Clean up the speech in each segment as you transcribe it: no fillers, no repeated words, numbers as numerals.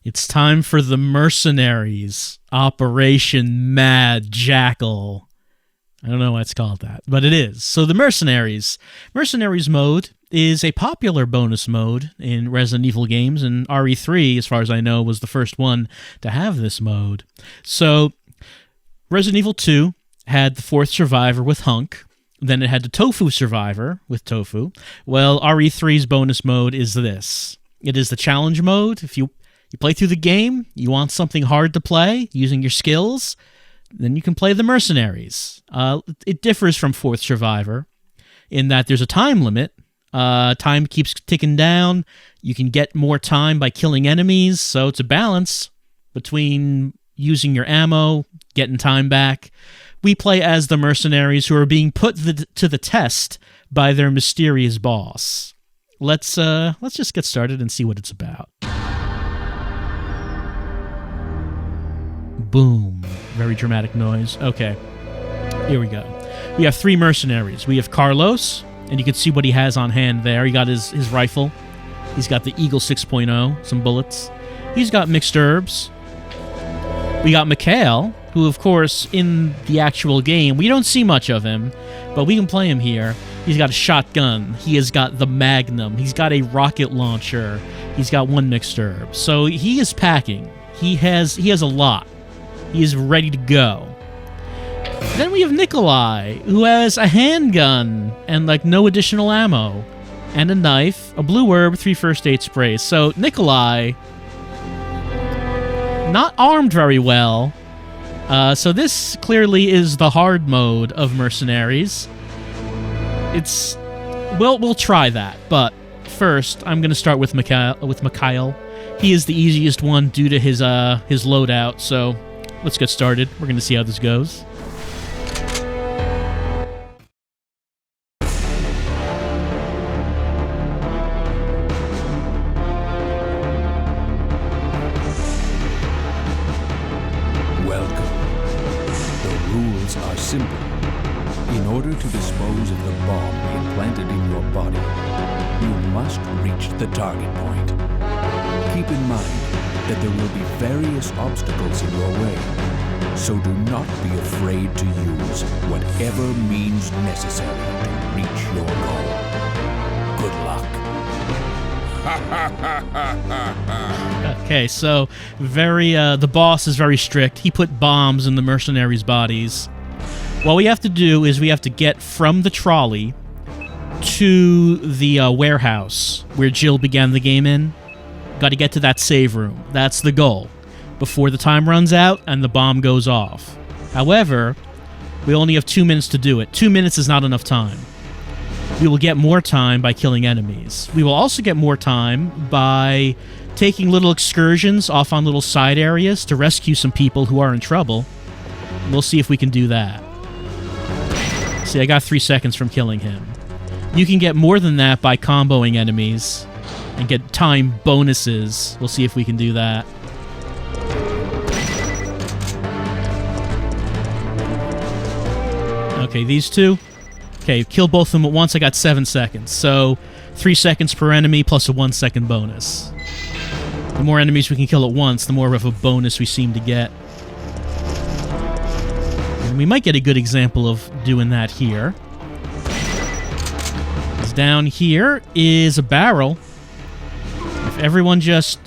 It's time for the Mercenaries, Operation Mad Jackal. I don't know why it's called that, but it is. So the Mercenaries mode is a popular bonus mode in Resident Evil games, and RE3, as far as I know, was the first one to have this mode. So Resident Evil 2 had the fourth survivor with Hunk, then it had the Tofu survivor with Tofu. Well, RE3's bonus mode is this. It is the challenge mode. If you play through the game, you want something hard to play using your skills, then you can play the Mercenaries. It differs from Fourth Survivor in that there's a time limit. Time keeps ticking down. You can get more time by killing enemies, so it's a balance between using your ammo, getting time back. We play as the Mercenaries who are being put to the test by their mysterious boss. Let's just get started and see what it's about. Boom. Very dramatic noise. Okay. Here we go. We have three mercenaries. We have Carlos, and you can see what he has on hand there. He got his rifle. He's got the Eagle 6.0, some bullets. He's got mixed herbs. We got Mikhail, who, of course, in the actual game, we don't see much of him, but we can play him here. He's got a shotgun. He has got the Magnum. He's got a rocket launcher. He's got one mixed herb. So he is packing. He has a lot. He is ready to go. Then we have Nicolai, who has a handgun and, no additional ammo. And a knife, a blue herb, 3 first aid sprays. So Nicolai, not armed very well. So this clearly is the hard mode of Mercenaries. We'll try that. But first, I'm going to start with Mikhail. He is the easiest one due to his loadout, so let's get started. We're going to see how this goes. Welcome. The rules are simple. In order to dispose of the bomb implanted in your body, you must reach the target point. Keep in mind that there will be various obstacles in your way, so do not be afraid to use whatever means necessary to reach your goal. Good luck. Okay, so the boss is very strict. He put bombs in the mercenaries' bodies. What we have to do is we have to get from the trolley to the warehouse where Jill began the game in. Got to get to that save room. That's the goal. Before the time runs out and the bomb goes off. However, we only have 2 minutes to do it. 2 minutes is not enough time. We will get more time by killing enemies. We will also get more time by taking little excursions off on little side areas to rescue some people who are in trouble. We'll see if we can do that. See, I got 3 seconds from killing him. You can get more than that by comboing enemies and get time bonuses. We'll see if we can do that. Okay, these two. Okay, kill both of them at once. I got 7 seconds. So 3 seconds per enemy plus a 1 second bonus. The more enemies we can kill at once, the more of a bonus we seem to get. And we might get a good example of doing that here. Because down here is a barrel. If everyone just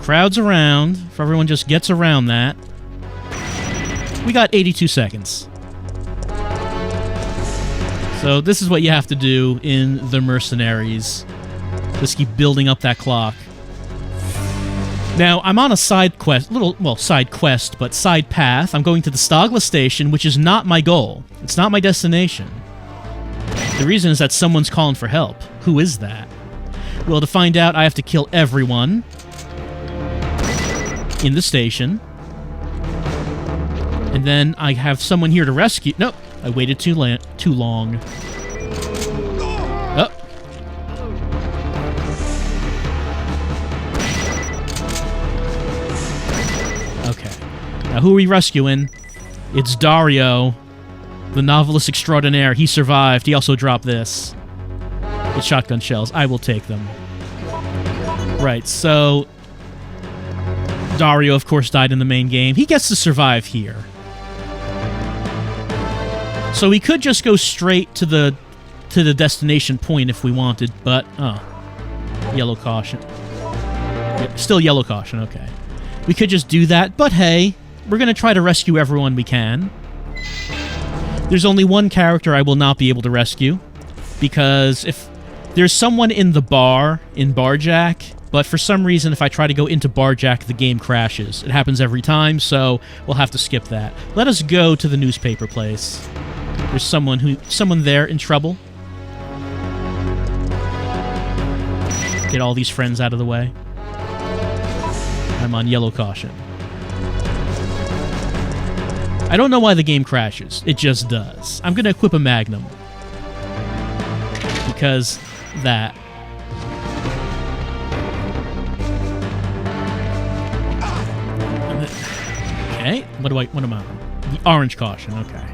crowds around, if everyone just gets around that, we got 82 seconds. So this is what you have to do in the Mercenaries. Just keep building up that clock. Now, I'm on a side quest, but side path. I'm going to the Stogla station, which is not my goal. It's not my destination. The reason is that someone's calling for help. Who is that? Well, to find out, I have to kill everyone in the station. And then I have someone here to rescue... Nope, I waited too long. Oh. Okay. Now, who are we rescuing? It's Dario, the novelist extraordinaire. He survived. He also dropped this. It's shotgun shells. I will take them. Right, so Dario, of course, died in the main game. He gets to survive here. So we could just go straight to the destination point if we wanted, but yellow caution. Still yellow caution, okay. We could just do that, but hey, we're going to try to rescue everyone we can. There's only one character I will not be able to rescue, because if there's someone in the bar, in Barjack, but for some reason if I try to go into Barjack, the game crashes. It happens every time, so we'll have to skip that. Let us go to the newspaper place. There's someone there in trouble. Get all these friends out of the way. I'm on yellow caution. I don't know why the game crashes. It just does. I'm going to equip a Magnum. Because that. Okay. What am I on? The orange caution. Okay.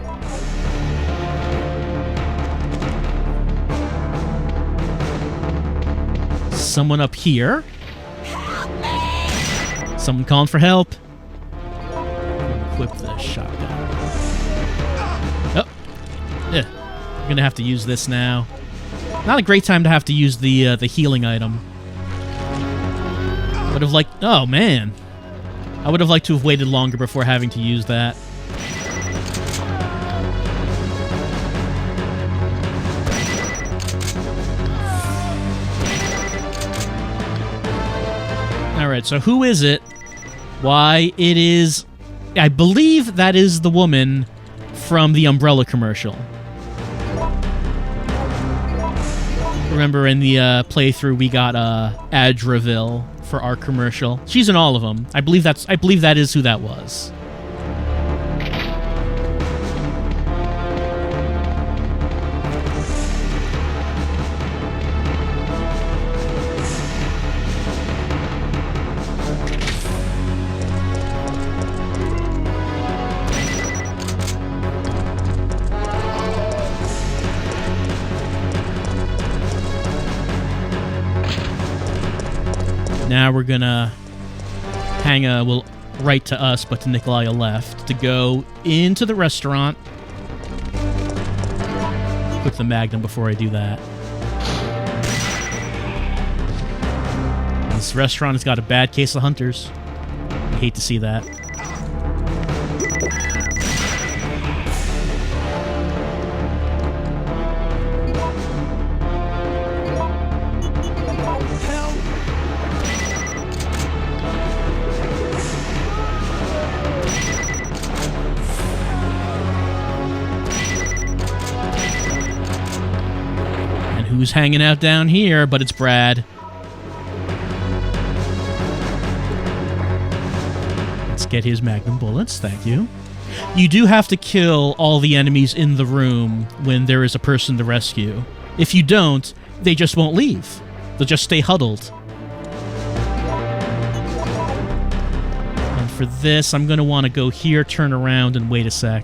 Someone up here. Someone calling for help. Equip the shotgun. Oh. Yeah. I'm gonna have to use this now. Not a great time to have to use the healing item. Would have liked... Oh, man. I would have liked to have waited longer before having to use that. Alright, so who is it? Why, it is... I believe that is the woman from the Umbrella commercial. Remember in the playthrough we got Adraville for our commercial. She's in all of them. I believe that is who that was. Now we're gonna hang well, right to us, but to Nicolai left, to go into the restaurant. Equip the Magnum before I do that. This restaurant has got a bad case of hunters. I hate to see that. Who's hanging out down here, but it's Brad. Let's get his Magnum bullets, thank you. You do have to kill all the enemies in the room when there is a person to rescue. If you don't, they just won't leave. They'll just stay huddled. And for this, I'm going to want to go here, turn around, and wait a sec.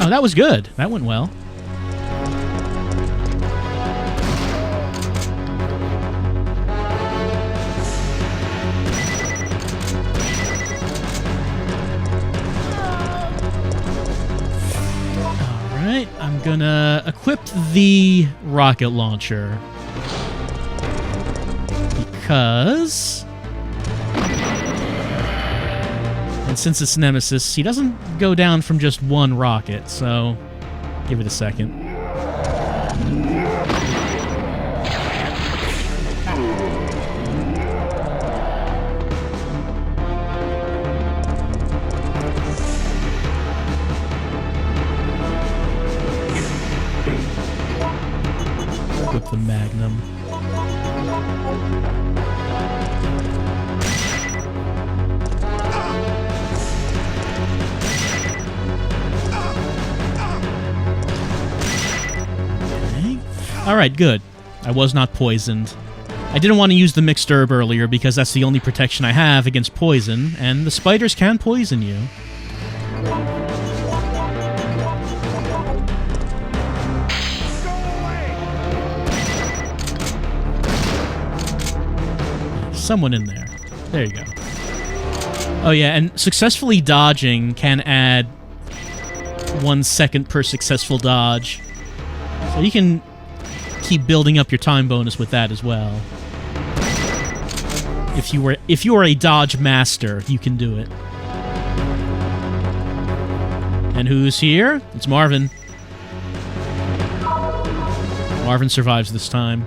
Oh, that was good. That went well. Alright, I'm gonna equip the rocket launcher. Because... And since it's Nemesis, he doesn't go down from just one rocket, so give it a second. Equip the Magnum. Alright, good. I was not poisoned. I didn't want to use the mixed herb earlier because that's the only protection I have against poison, and the spiders can poison you. Someone in there. There you go. Oh yeah, and successfully dodging can add 1 second per successful dodge. So you can keep building up your time bonus with that as well. If you are a dodge master, you can do it. And who's here? It's Marvin. Marvin survives this time.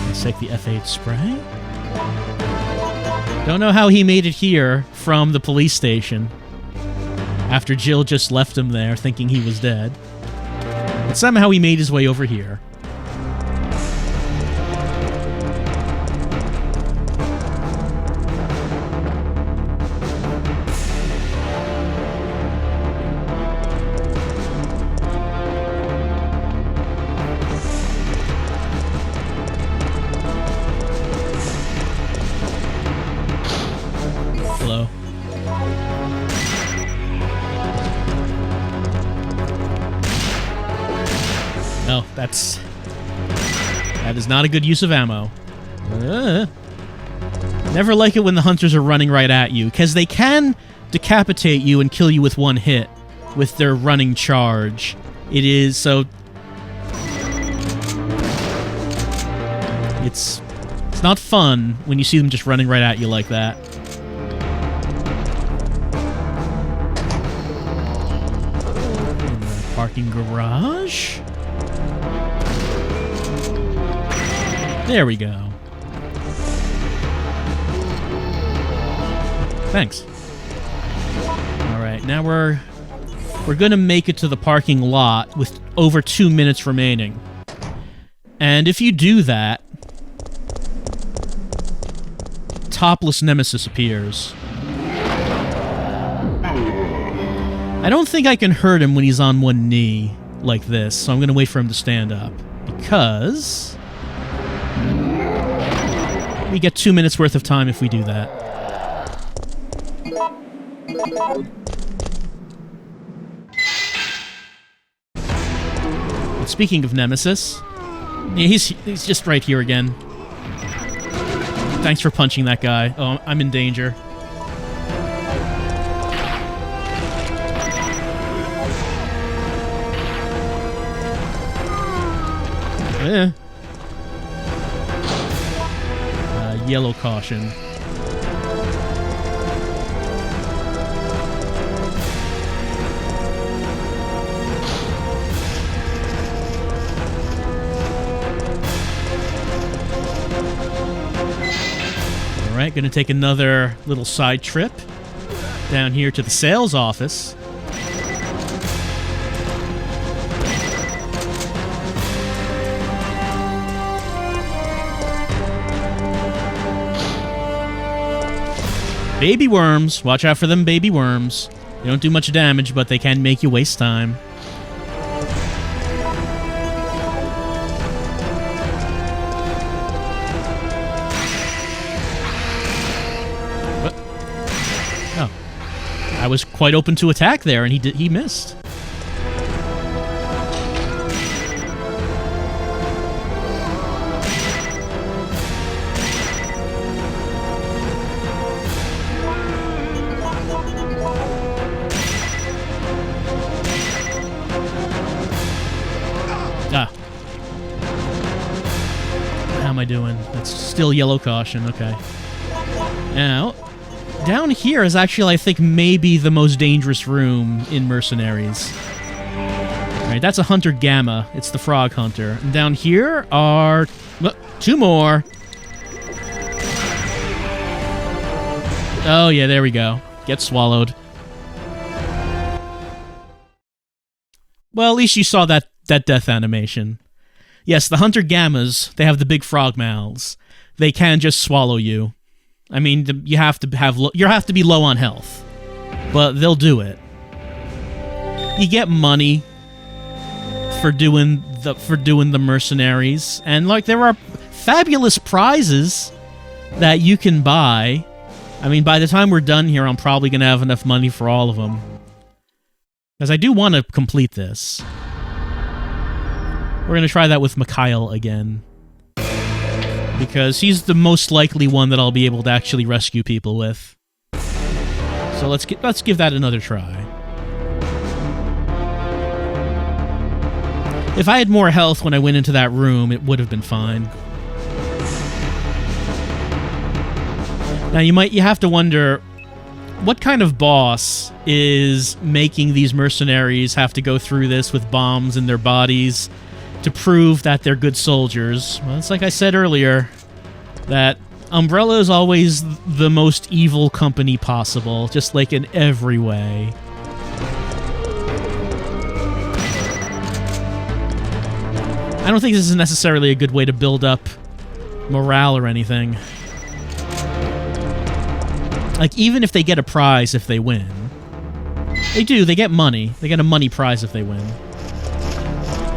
Let's take the F8 spray. Don't know how he made it here from the police station after Jill just left him there thinking he was dead. But somehow he made his way over here. Hello. No, that is not a good use of ammo. Never like it when the hunters are running right at you, because they can decapitate you and kill you with one hit with their running charge. It is so... It's not fun when you see them just running right at you like that. In the parking garage. There we go. Thanks. Alright, now we're gonna make it to the parking lot with over 2 minutes remaining. And if you do that, topless Nemesis appears. I don't think I can hurt him when he's on one knee like this, so I'm gonna wait for him to stand up. Because we get 2 minutes worth of time if we do that. And speaking of Nemesis, yeah, he's just right here again. Thanks for punching that guy. Oh, I'm in danger. Yellow caution. Alright, gonna take another little side trip down here to the sales office. Baby worms. Watch out for them baby worms. They don't do much damage, but they can make you waste time. What? Oh. I was quite open to attack there, and he missed. How am I doing? That's still yellow caution, okay. Now, down here is actually, I think, maybe the most dangerous room in Mercenaries. Alright, that's a Hunter Gamma. It's the Frog Hunter. And down here are... well, 2 more. Oh, yeah, there we go. Get swallowed. Well, at least you saw that death animation. Yes, the Hunter Gammas, they have the big frog mouths. They can just swallow you. I mean, you have to be low on health, but they'll do it. You get money for doing for doing the mercenaries, and like there are fabulous prizes that you can buy. I mean, by the time we're done here, I'm probably gonna have enough money for all of them, because I do want to complete this. We're gonna try that with Mikhail again, because he's the most likely one that I'll be able to actually rescue people with. So let's give that another try. If I had more health when I went into that room, it would have been fine. Now you have to wonder, what kind of boss is making these mercenaries have to go through this with bombs in their bodies to prove that they're good soldiers? Well, it's like I said earlier, that Umbrella is always the most evil company possible, just like in every way. I don't think this is necessarily a good way to build up morale or anything. Like, even if they get a prize if they win. They do, they get money. They get a money prize if they win.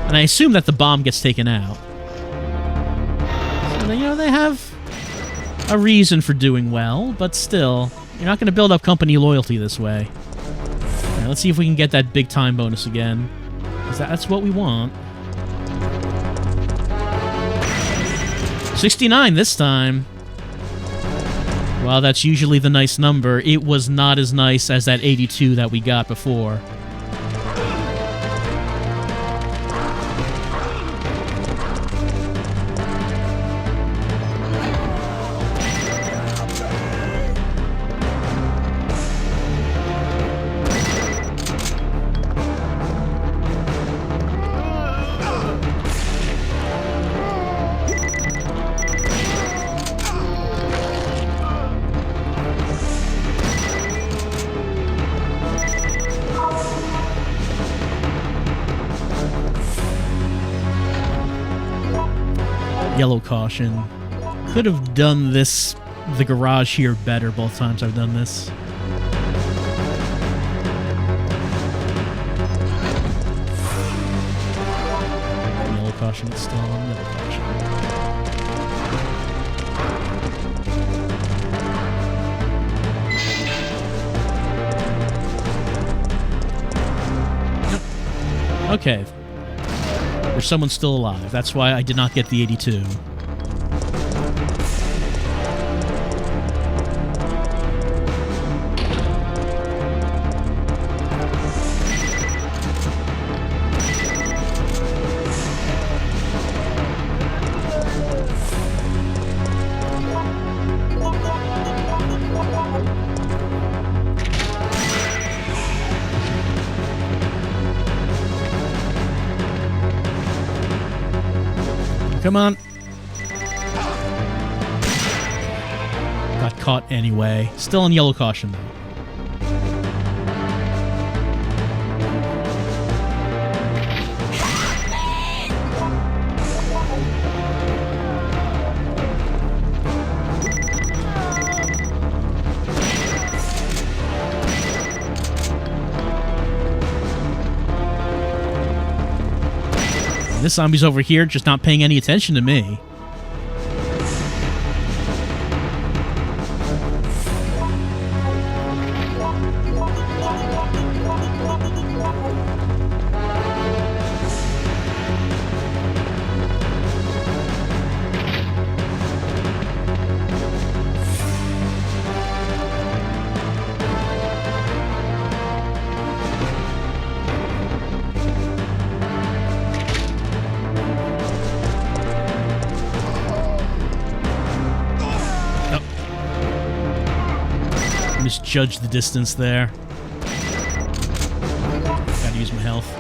And I assume that the bomb gets taken out. So, you know, they have a reason for doing well, but still, you're not going to build up company loyalty this way. Alright, let's see if we can get that big time bonus again. Because that's what we want. 69 this time. While that's usually the nice number, it was not as nice as that 82 that we got before. Yellow caution. Could have done this, the garage here, better both times I've done this. Yellow caution, it's still on yellow caution. Okay. There's someone still alive. That's why I did not get the 82. Come on. Got caught anyway. Still on yellow caution, though. This zombie's over here just not paying any attention to me. Misjudge the distance there. Gotta use my health.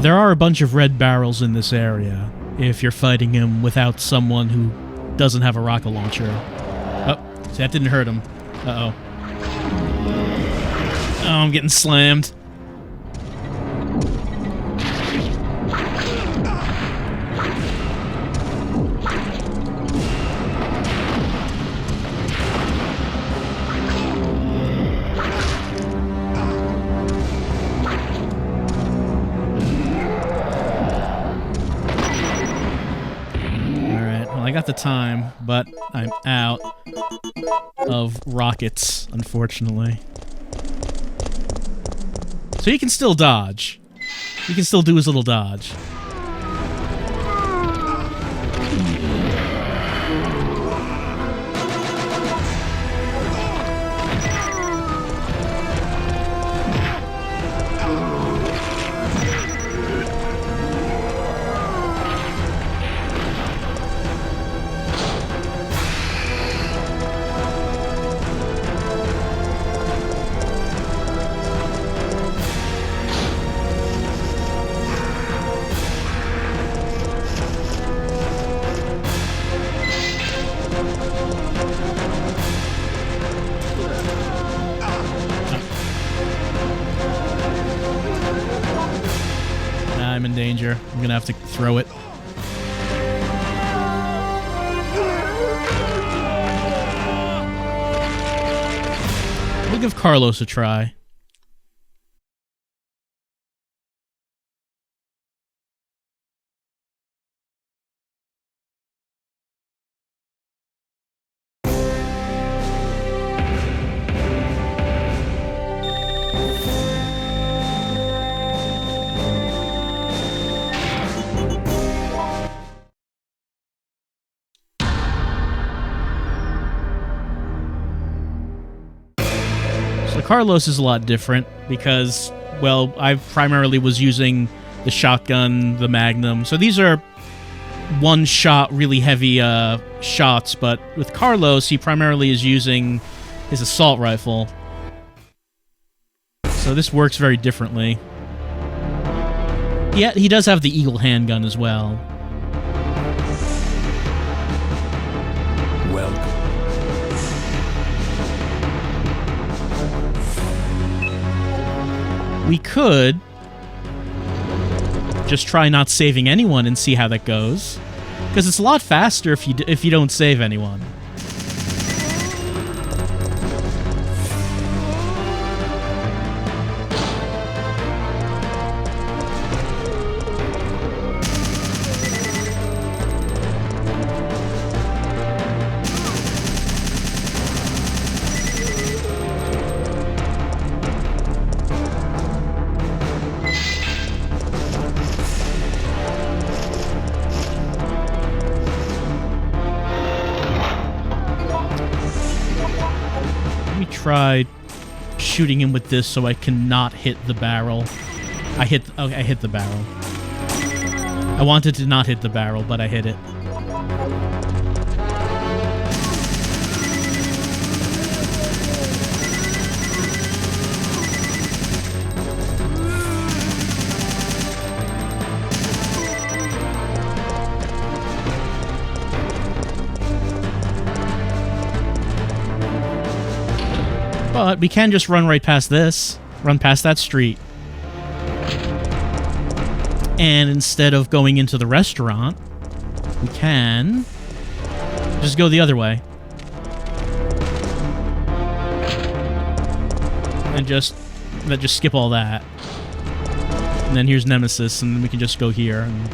There are a bunch of red barrels in this area if you're fighting him without someone who doesn't have a rocket launcher. Oh, see, that didn't hurt him. Uh-oh. Oh, I'm getting slammed. I got the time, but I'm out of rockets, unfortunately. So he can still dodge. He can still do his little dodge. I'm in danger. I'm gonna have to throw it. We'll give Carlos a try. Carlos is a lot different because, well, I primarily was using the shotgun, the Magnum. So these are one-shot, really heavy shots, but with Carlos, he primarily is using his assault rifle. So this works very differently. Yeah, he does have the Eagle handgun as well. Welcome. We could just try not saving anyone and see how that goes, because it's a lot faster if you don't save anyone. Try shooting him with this so I cannot hit the barrel. I hit the barrel. I wanted to not hit the barrel, but I hit it. But we can just run right past this. Run past that street. And instead of going into the restaurant, we can just go the other way. And just skip all that. And then here's Nemesis, and then we can just go here. And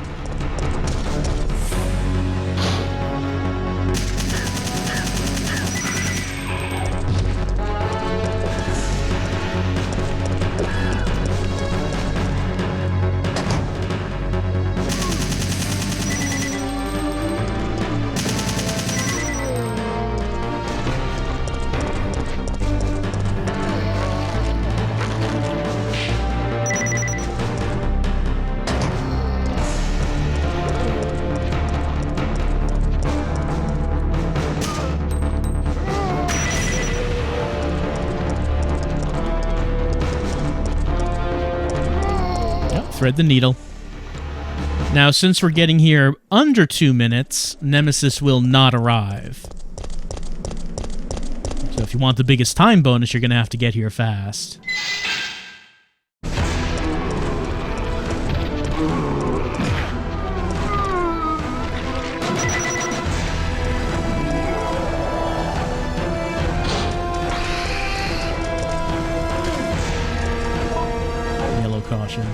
thread the needle. Now, since we're getting here under 2 minutes, Nemesis will not arrive. So if you want the biggest time bonus, you're going to have to get here fast. Yellow caution.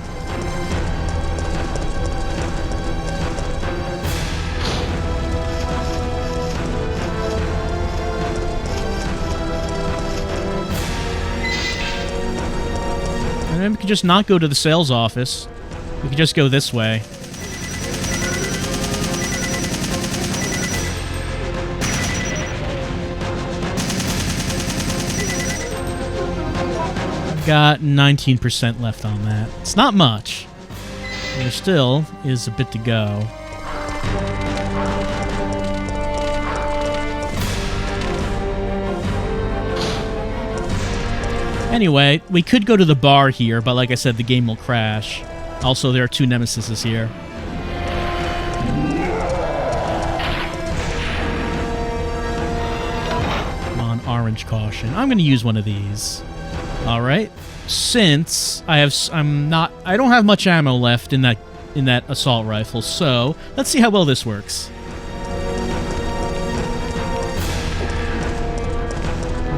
And then we could just not go to the sales office. We could just go this way. I've got 19% left on that. It's not much. There still is a bit to go. Anyway, we could go to the bar here, but like I said, the game will crash. Also, there are 2 Nemesises here. Come on, orange caution. I'm going to use one of these. All right. Since I don't have much ammo left in that in that assault rifle. So let's see how well this works.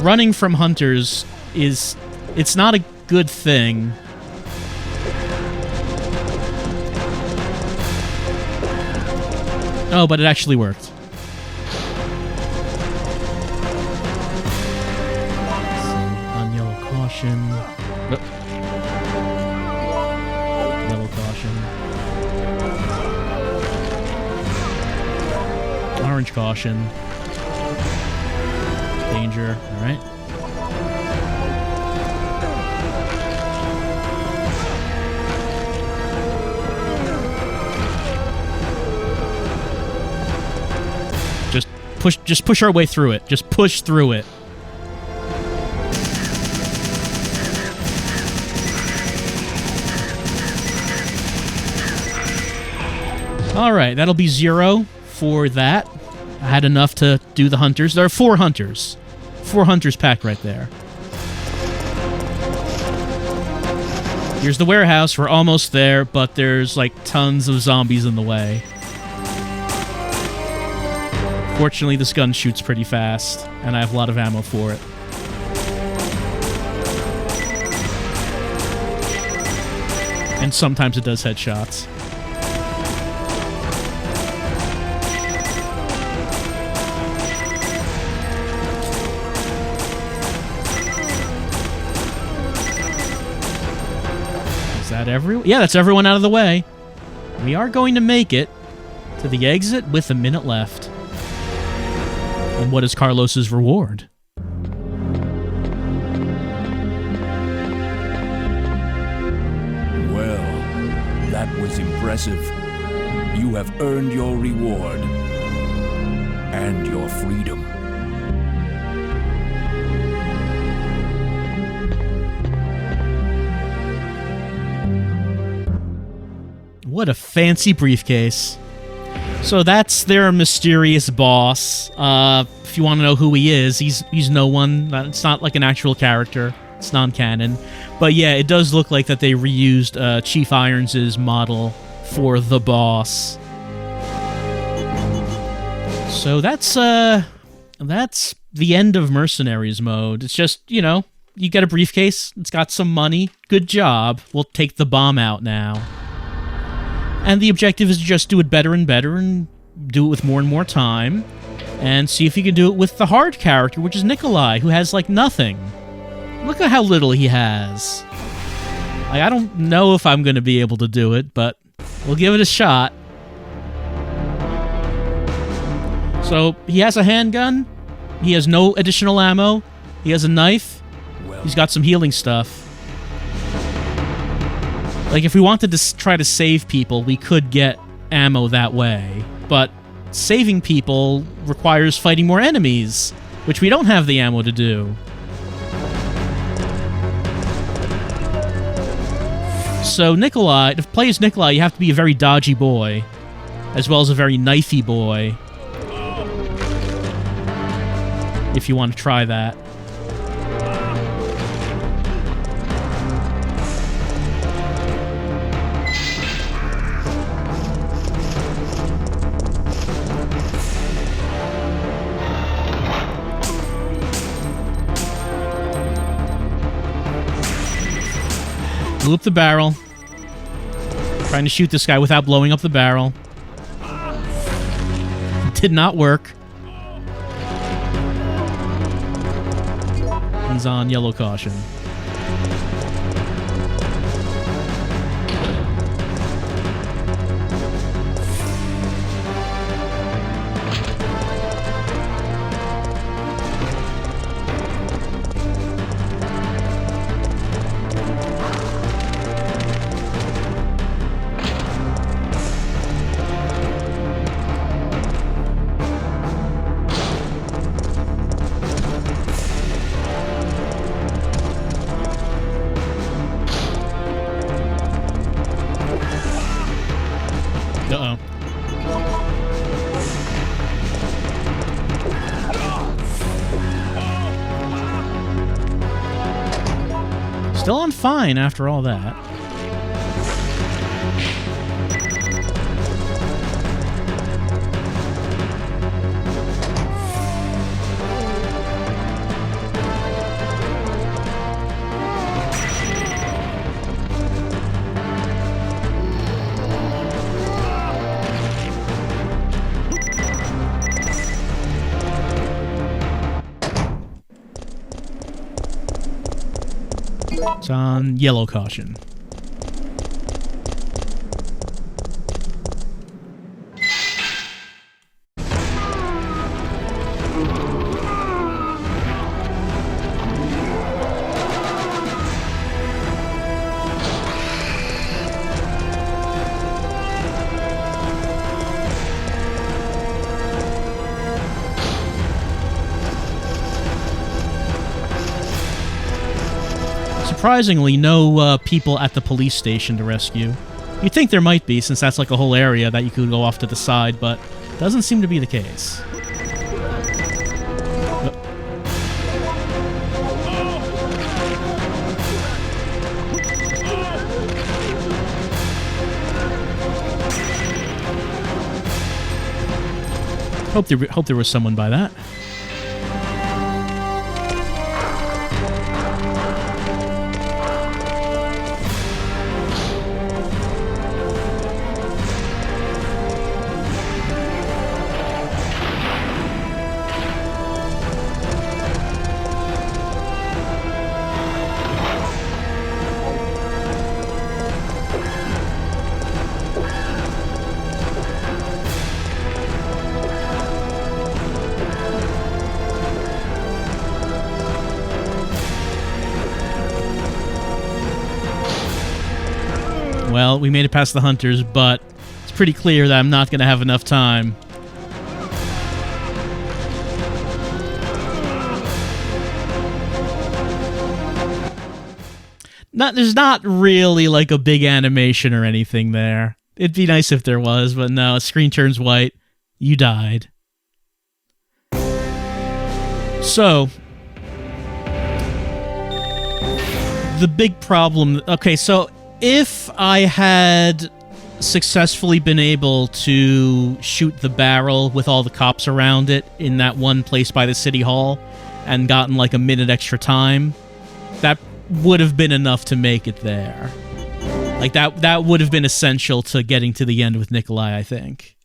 Running from hunters it's not a good thing. Oh, but it actually worked. On yellow caution. Yellow caution. Orange caution. Danger. All right. Just push our way through it. Just push through it. All right, that'll be 0 for that. I had enough to do the hunters. There are 4 hunters. 4 hunters packed right there. Here's the warehouse. We're almost there, but there's like tons of zombies in the way. Fortunately, this gun shoots pretty fast, and I have a lot of ammo for it. And sometimes it does headshots. Is that everyone? Yeah, that's everyone out of the way. We are going to make it to the exit with a minute left. And what is Carlos's reward? Well, that was impressive. You have earned your reward and your freedom. What a fancy briefcase. So that's their mysterious boss. If you want to know who he is, he's no one. It's not like an actual character. It's non-canon. But yeah, it does look like that they reused Chief Irons' model for the boss. So that's the end of Mercenaries mode. It's just, you know, you get a briefcase. It's got some money. Good job. We'll take the bomb out now. And the objective is to just do it better and better and do it with more and more time and see if you can do it with the hard character, which is Nicolai, who has, like, nothing. Look at how little he has. Like, I don't know if I'm going to be able to do it, but we'll give it a shot. So, he has a handgun. He has no additional ammo. He has a knife. He's got some healing stuff. Like, if we wanted to try to save people, we could get ammo that way. But saving people requires fighting more enemies, which we don't have the ammo to do. So Nicolai, to play as Nicolai, you have to be a very dodgy boy, as well as a very knifey boy, if you want to try that. Blew up the barrel. Trying to shoot this guy without blowing up the barrel. Did not work. He's on yellow caution. Uh-oh. Still on fine after all that. It's on yellow caution. Surprisingly, no people at the police station to rescue. You'd think there might be, since that's like a whole area that you could go off to the side, but doesn't seem to be the case. Hope there was someone by that. Well, we made it past the hunters, but it's pretty clear that I'm not going to have enough time. There's not really like a big animation or anything there. It'd be nice if there was, but no, screen turns white. You died. So, the big problem... Okay, so if I had successfully been able to shoot the barrel with all the cops around it in that one place by the city hall and gotten like a minute extra time, that would have been enough to make it there. Like that would have been essential to getting to the end with Nicolai, I think.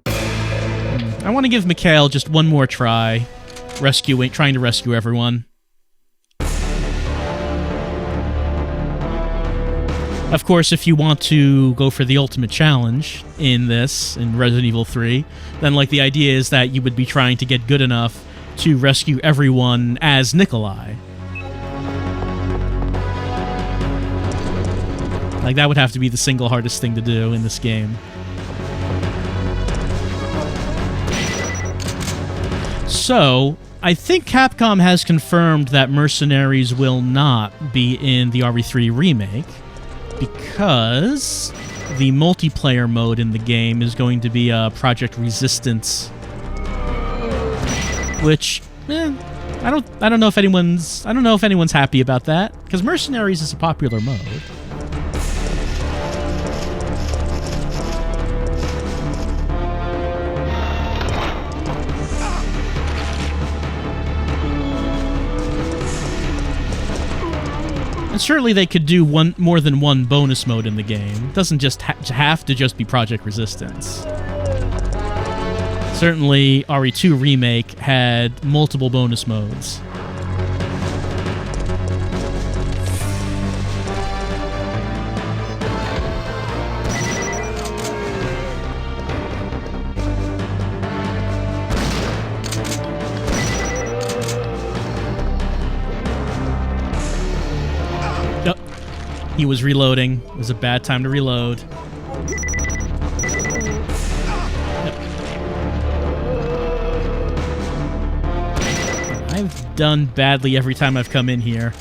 I want to give Mikhail just one more try, trying to rescue everyone. Of course, if you want to go for the ultimate challenge in Resident Evil 3, then like the idea is that you would be trying to get good enough to rescue everyone as Nicolai. Like that would have to be the single hardest thing to do in this game. So, I think Capcom has confirmed that Mercenaries will not be in the RE3 remake, because the multiplayer mode in the game is going to be Project Resistance, which I don't know if anyone's happy about that, because Mercenaries is a popular mode. And certainly they could do more than one bonus mode in the game. It doesn't just have to just be Project Resistance. Certainly RE2 Remake had multiple bonus modes. He was reloading. It was a bad time to reload. I've done badly every time I've come in here.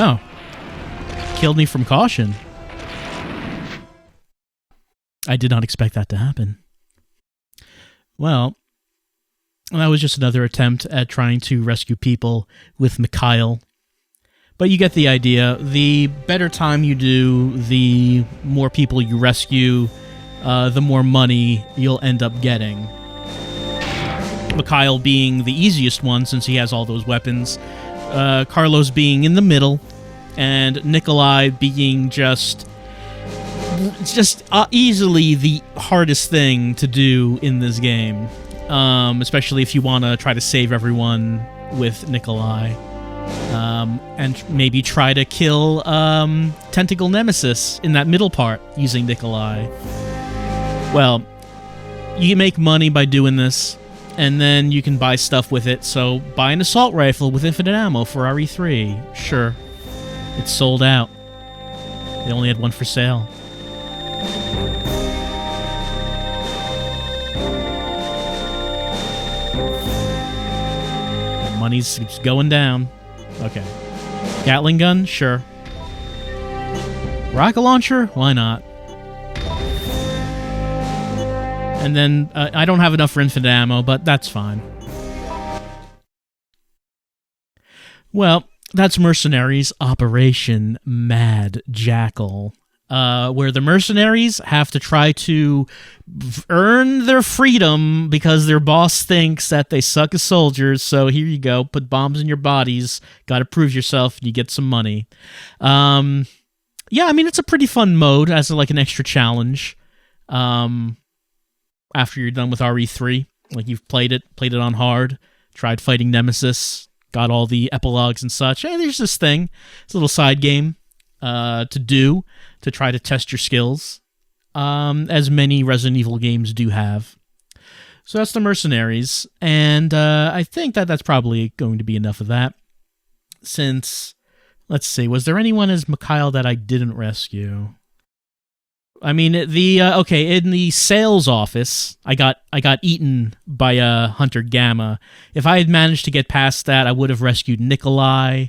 Oh. Killed me from caution. I did not expect that to happen. Well, that was just another attempt at trying to rescue people with Mikhail. But you get the idea. The better time you do, the more people you rescue, the more money you'll end up getting. Mikhail being the easiest one since he has all those weapons. Carlos being in the middle, and Nicolai being just easily the hardest thing to do in this game, especially if you want to try to save everyone with Nicolai, and maybe try to kill Tentacle Nemesis in that middle part using Nicolai. Well, you make money by doing this, and then you can buy stuff with it, so buy an assault rifle with infinite ammo for RE3. Sure. It's sold out. They only had one for sale. The money's going down. Okay. Gatling gun? Sure. Rocket launcher? Why not? And then, I don't have enough for infinite ammo, but that's fine. Well, that's Mercenaries Operation Mad Jackal, where the mercenaries have to try to earn their freedom because their boss thinks that they suck as soldiers, so here you go, put bombs in your bodies, gotta prove yourself, and you get some money. Yeah, I mean, it's a pretty fun mode as like an extra challenge. After you're done with RE3, like you've played it on hard, tried fighting Nemesis, got all the epilogues and such. Hey, there's this thing. It's a little side game to do to try to test your skills, as many Resident Evil games do have. So that's the Mercenaries, and I think that's probably going to be enough of that. Since, let's see, was there anyone as Mikhail that I didn't rescue? I mean, in the sales office, I got eaten by a Hunter Gamma. If I had managed to get past that, I would have rescued Nicolai,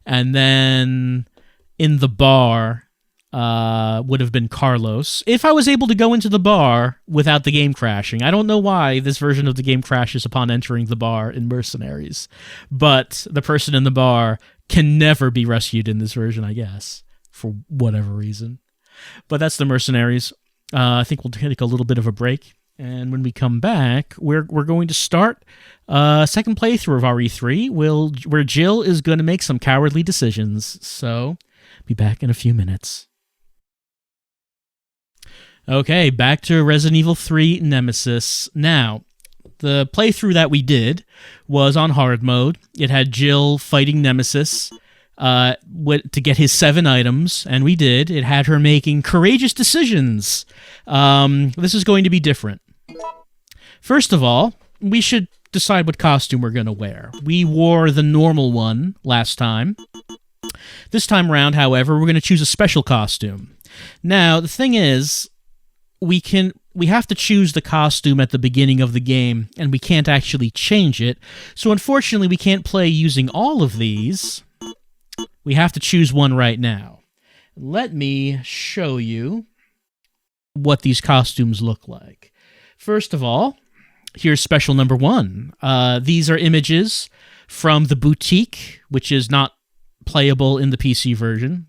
and then in the bar would have been Carlos. If I was able to go into the bar without the game crashing. I don't know why this version of the game crashes upon entering the bar in Mercenaries, but the person in the bar can never be rescued in this version, I guess, for whatever reason. But that's the Mercenaries. I think we'll take a little bit of a break, and when we come back, we're going to start a second playthrough of RE3, where Jill is going to make some cowardly decisions. So, be back in a few minutes. Okay, back to Resident Evil 3 Nemesis. Now, the playthrough that we did was on hard mode. It had Jill fighting Nemesis to get his 7 items, and we did. It had her making courageous decisions. This is going to be different. First of all, we should decide what costume we're going to wear. We wore the normal one last time. This time around, however, we're going to choose a special costume. Now, the thing is, we have to choose the costume at the beginning of the game, and we can't actually change it. So unfortunately, we can't play using all of these. We have to choose one right now. Let me show you what these costumes look like. First of all, here's special number 1. These are images from the boutique, which is not playable in the PC version.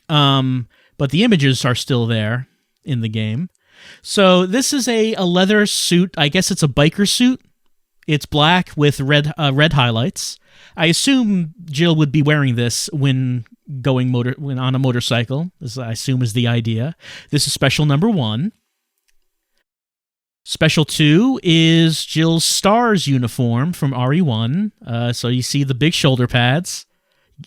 But the images are still there in the game. So this is a leather suit. I guess it's a biker suit. It's black with red highlights. I assume Jill would be wearing this when on a motorcycle. This, I assume, is the idea. This is special number 1. Special 2 is Jill's STARS uniform from RE1. So you see the big shoulder pads.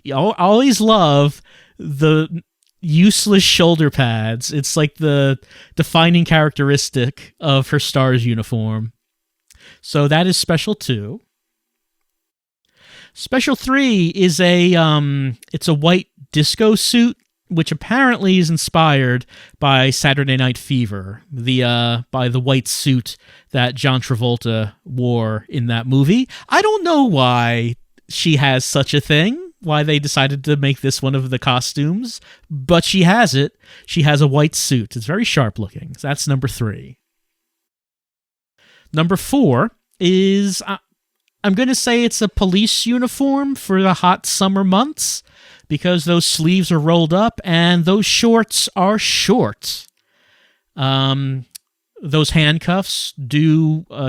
I always love the useless shoulder pads. It's like the defining characteristic of her STARS uniform. So that is special 2. Special 3 is it's a white disco suit, which apparently is inspired by Saturday Night Fever, by the white suit that John Travolta wore in that movie. I don't know why she has such a thing, why they decided to make this one of the costumes, but she has it. She has a white suit. It's very sharp looking. So that's number 3. Number 4 is, I'm going to say it's a police uniform for the hot summer months, because those sleeves are rolled up and those shorts are short. Those handcuffs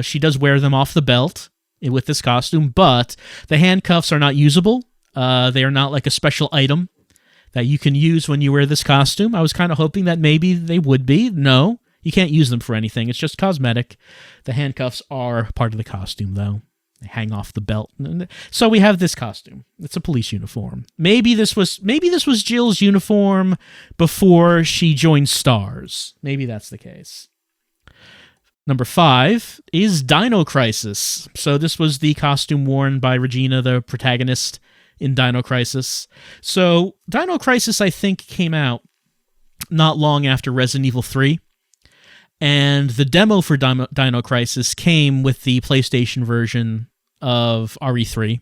she does wear them off the belt with this costume, but the handcuffs are not usable. They are not like a special item that you can use when you wear this costume. I was kind of hoping that maybe they would be. No, you can't use them for anything. It's just cosmetic. The handcuffs are part of the costume, though. They hang off the belt. So we have this costume. It's a police uniform. Maybe this was Jill's uniform before she joined Stars. Maybe that's the case. Number 5 is Dino Crisis. So this was the costume worn by Regina, the protagonist in Dino Crisis. So Dino Crisis, I think, came out not long after Resident Evil 3. And the demo for Dino Crisis came with the PlayStation version of RE3.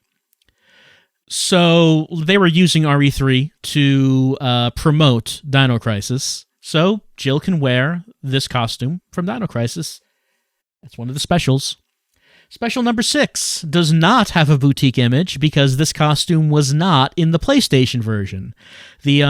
So they were using RE3 to promote Dino Crisis. So Jill can wear this costume from Dino Crisis. That's one of the specials. Special number 6 does not have a boutique image because this costume was not in the PlayStation version. The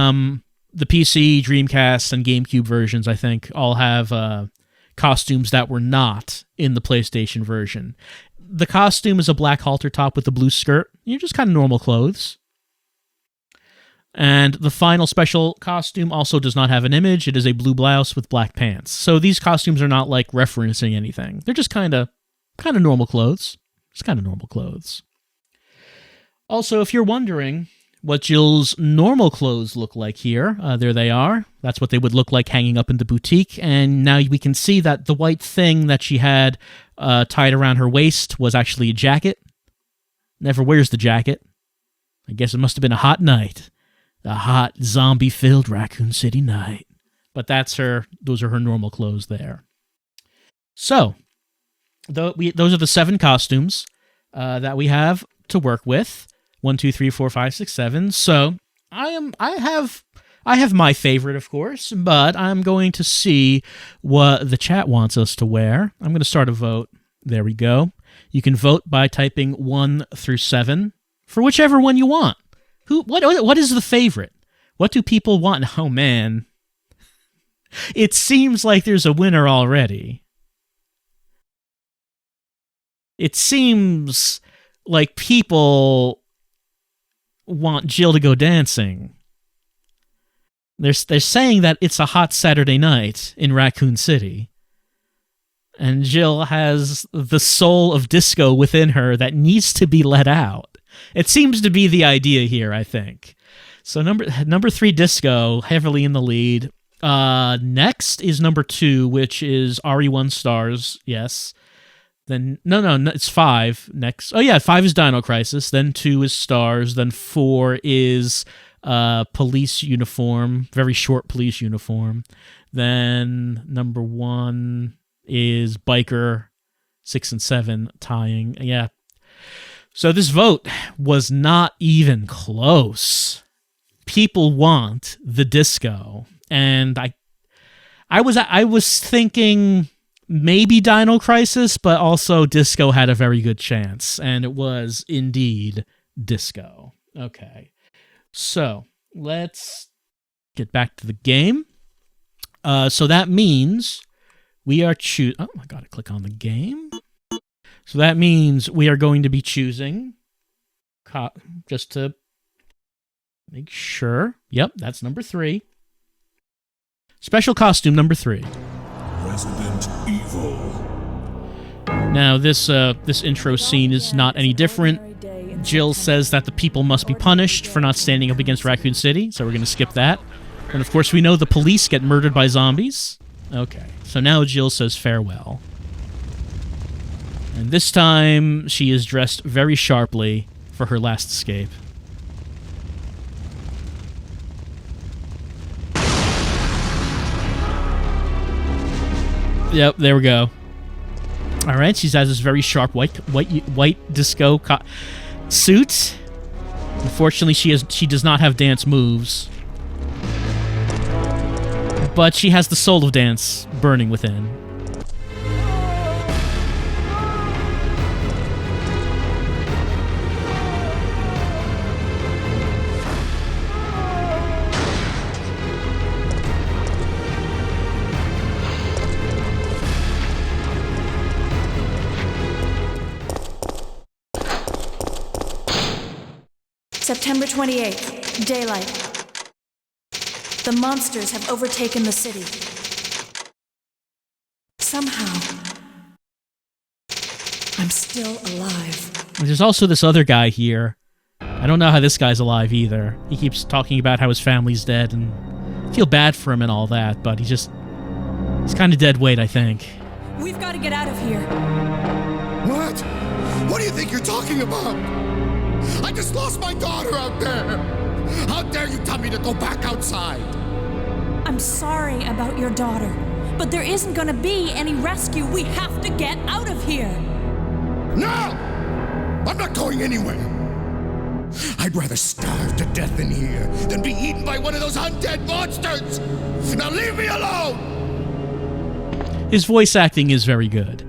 PC, Dreamcast, and GameCube versions, I think, all have costumes that were not in the PlayStation version. The costume is a black halter top with a blue skirt. You're just kind of normal clothes. And the final special costume also does not have an image. It is a blue blouse with black pants. So these costumes are not like referencing anything. They're just kind of normal clothes. Just kind of normal clothes. Also, if you're wondering what Jill's normal clothes look like here, there they are. That's what they would look like hanging up in the boutique. And now we can see that the white thing that she had tied around her waist was actually a jacket. Never wears the jacket. I guess it must have been a hot night. A hot, zombie-filled Raccoon City night. But that's her. Those are her normal clothes there. So, those are the 7 costumes that we have to work with. 1, 2, 3, 4, 5, 6, 7. So I have my favorite, of course, but I'm going to see what the chat wants us to wear. I'm going to start a vote. There we go. You can vote by typing 1 through 7 for whichever one you want. What is the favorite? What do people want? Oh man, it seems like there's a winner already. It seems like people want Jill to go dancing. They're saying that it's a hot Saturday night in Raccoon City. And Jill has the soul of disco within her that needs to be let out. It seems to be the idea here, I think. So number 3, disco, heavily in the lead. Next is number 2, which is RE1 Stars, yes. Then no, it's 5 next. Oh yeah, 5 is Dino Crisis. Then 2 is Stars. Then 4 is police uniform, very short police uniform. Then number 1 is biker. 6 and 7 tying. Yeah. So this vote was not even close. People want the disco, and I was thinking maybe Dino Crisis, but also disco had a very good chance, and it was indeed disco. Okay, so let's get back to the game. So that means we are oh, I gotta click on the game. So that means we are going to be choosing, just to make sure. Yep, that's number 3. Special costume number 3. Resident Evil. Now, this intro scene is not any different. Jill says that the people must be punished for not standing up against Raccoon City, so we're going to skip that. And of course, we know the police get murdered by zombies. Okay, so now Jill says farewell. And this time, she is dressed very sharply for her last escape. Yep, there we go. All right, she has this very sharp white disco suit. Unfortunately, she does not have dance moves, but she has the soul of dance burning within. September 28th, daylight. The monsters have overtaken the city. Somehow, I'm still alive. There's also this other guy here. I don't know how this guy's alive either. He keeps talking about how his family's dead, and I feel bad for him and all that, but he's kind of dead weight, I think. We've got to get out of here. What? What do you think you're talking about? I just lost my daughter out there! How dare you tell me to go back outside? I'm sorry about your daughter, but there isn't gonna be any rescue. We have to get out of here! No! I'm not going anywhere! I'd rather starve to death in here than be eaten by one of those undead monsters! Now leave me alone! His voice acting is very good.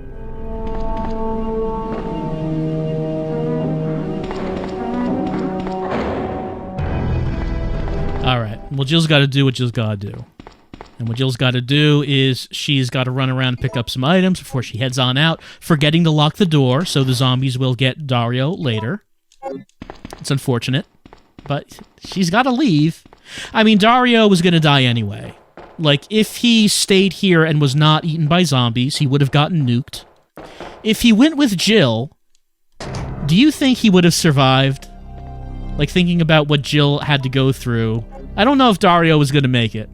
Alright, well, Jill's got to do what Jill's got to do. And what Jill's got to do is she's got to run around and pick up some items before she heads on out, forgetting to lock the door, so the zombies will get Dario later. It's unfortunate, but she's got to leave. I mean, Dario was going to die anyway. Like, if he stayed here and was not eaten by zombies, he would have gotten nuked. If he went with Jill, do you think he would have survived? Like, thinking about what Jill had to go through, I don't know if Dario was going to make it.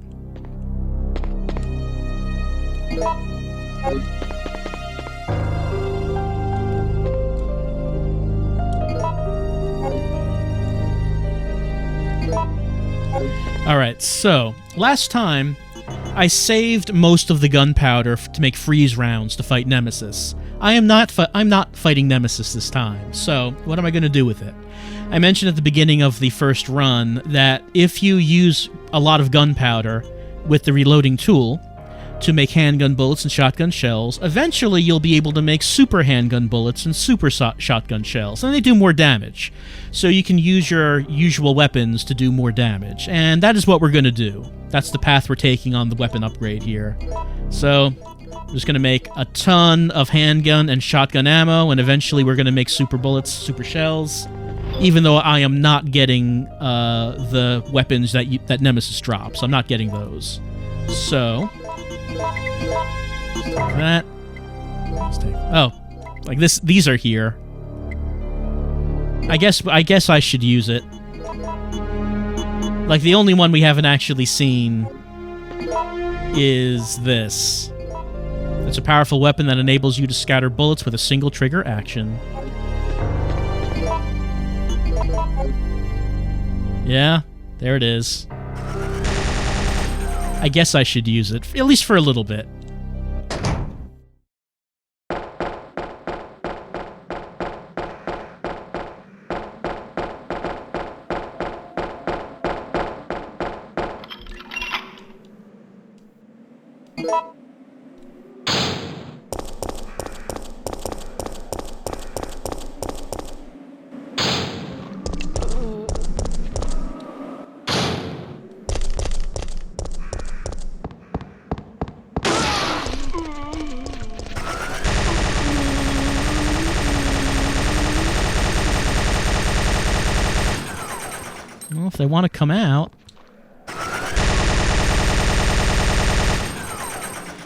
Alright, so, last time, I saved most of the gunpowder to make freeze rounds to fight Nemesis. I'm not fighting Nemesis this time, so what am I going to do with it? I mentioned at the beginning of the first run that if you use a lot of gunpowder with the reloading tool to make handgun bullets and shotgun shells, eventually you'll be able to make super handgun bullets and super shotgun shells, and they do more damage. So you can use your usual weapons to do more damage, and that is what we're going to do. That's the path we're taking on the weapon upgrade here. So I'm just going to make a ton of handgun and shotgun ammo, and eventually we're going to make super bullets, super shells, even though I am not getting the weapons that Nemesis drops. I'm not getting those. So that. Oh, like this. These are here. I guess I should use it. Like, the only one we haven't actually seen is this. It's a powerful weapon that enables you to scatter bullets with a single trigger action. Yeah, there it is. I guess I should use it, at least for a little bit. Well, if they want to come out...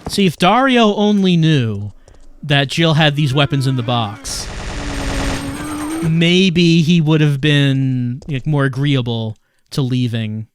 See, if Dario only knew that Jill had these weapons in the box, maybe he would have been more agreeable to leaving.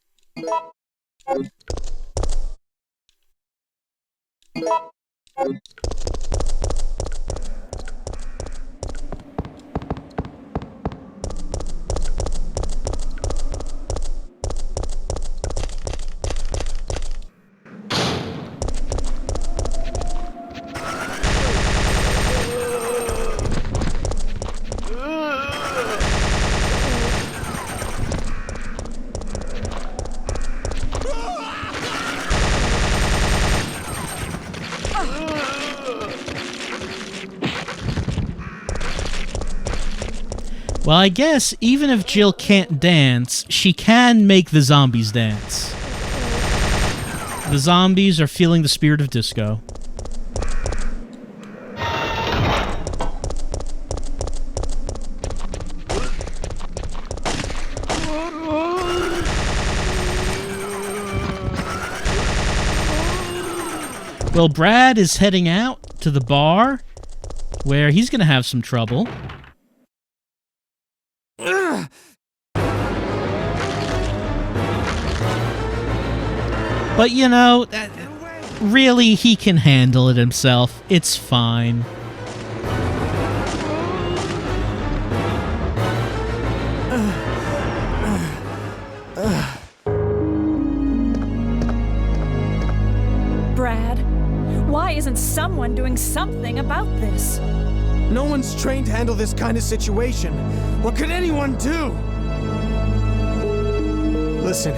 Well, I guess even if Jill can't dance, she can make the zombies dance. The zombies are feeling the spirit of disco. Well, Brad is heading out to the bar, where he's going to have some trouble. But, you know, really, he can handle it himself. It's fine. Brad, why isn't someone doing something about this? No one's trained to handle this kind of situation. What could anyone do? Listen,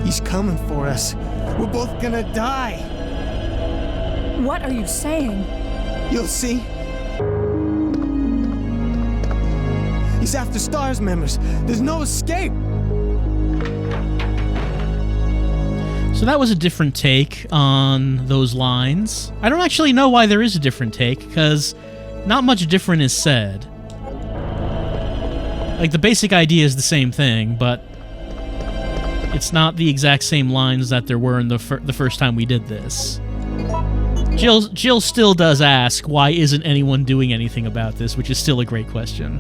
he's coming for us. We're both gonna die. What are you saying? You'll see. He's after STARS members. There's no escape. So that was a different take on those lines. I don't actually know why there is a different take, because not much different is said. Like, the basic idea is the same thing, but it's not the exact same lines that there were in the first time we did this. Jill still does ask, why isn't anyone doing anything about this, which is still a great question.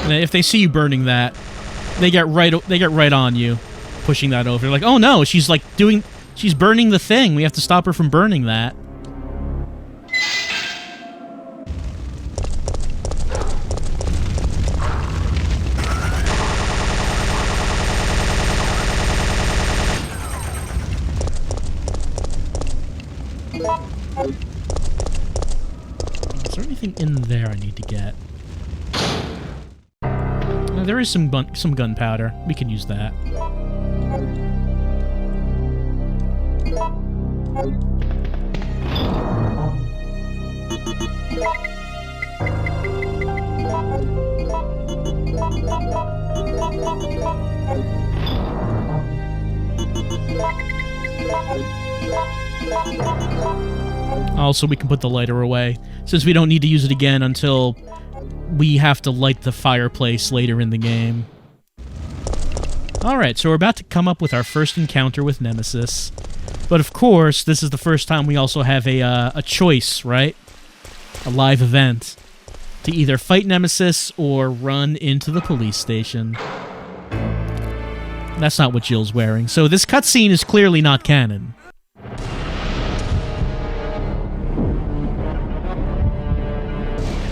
If they see you burning that, they get right on you, pushing that over. They're like, oh no, she's burning the thing. We have to stop her from burning that. Is there anything in there I need to get? There is some gunpowder. We can use that. Also, we can put the lighter away, since we don't need to use it again until we have to light the fireplace later in the game. Alright, so we're about to come up with our first encounter with Nemesis. But of course, this is the first time we also have a choice, right? A live event. To either fight Nemesis or run into the police station. That's not what Jill's wearing. So this cutscene is clearly not canon.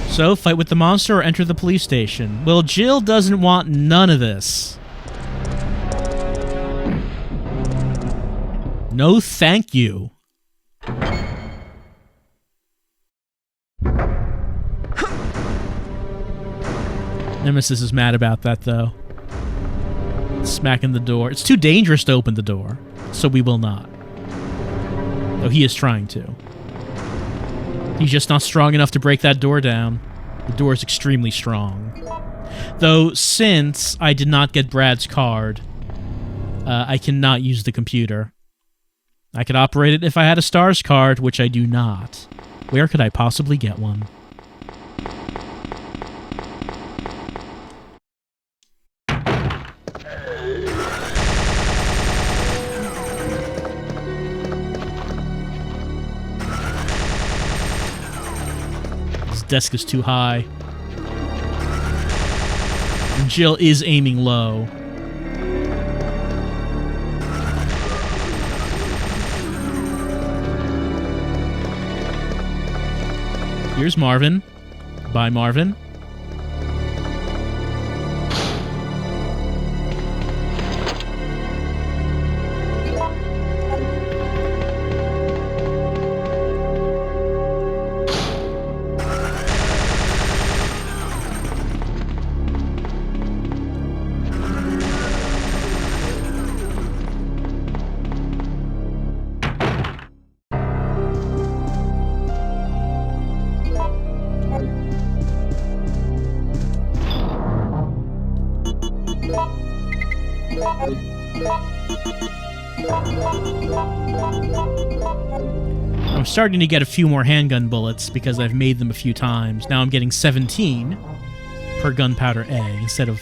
So, fight with the monster or enter the police station. Well, Jill doesn't want none of this. No thank you. Nemesis is mad about that, though. Smacking the door. It's too dangerous to open the door, so we will not. Though he is trying to. He's just not strong enough to break that door down. The door is extremely strong. Though, since I did not get Brad's card, I cannot use the computer. I could operate it if I had a STARS card, which I do not. Where could I possibly get one? Desk is too high. Jill is aiming low. Here's Marvin. Bye, Marvin. I'm starting to get a few more handgun bullets because I've made them a few times. Now I'm getting 17 per gunpowder A instead of,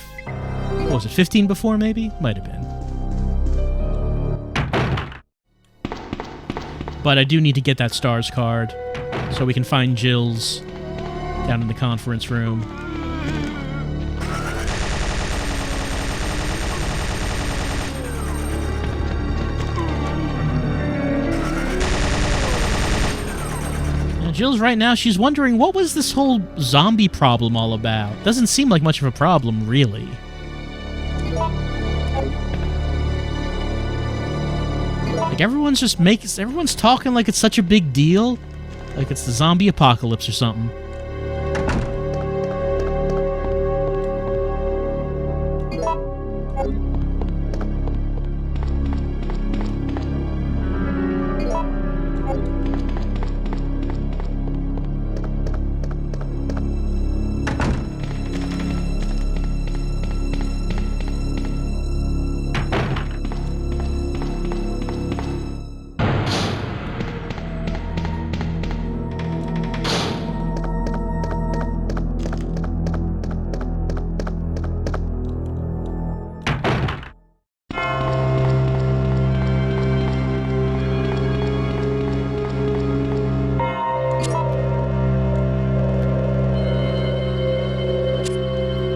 what was it, 15 before maybe? Might have been. But I do need to get that STARS card so we can find Jill's down in the conference room. Jill's right now, she's wondering, what was this whole zombie problem all about? Doesn't seem like much of a problem, really. Like, everyone's talking like it's such a big deal. Like it's the zombie apocalypse or something.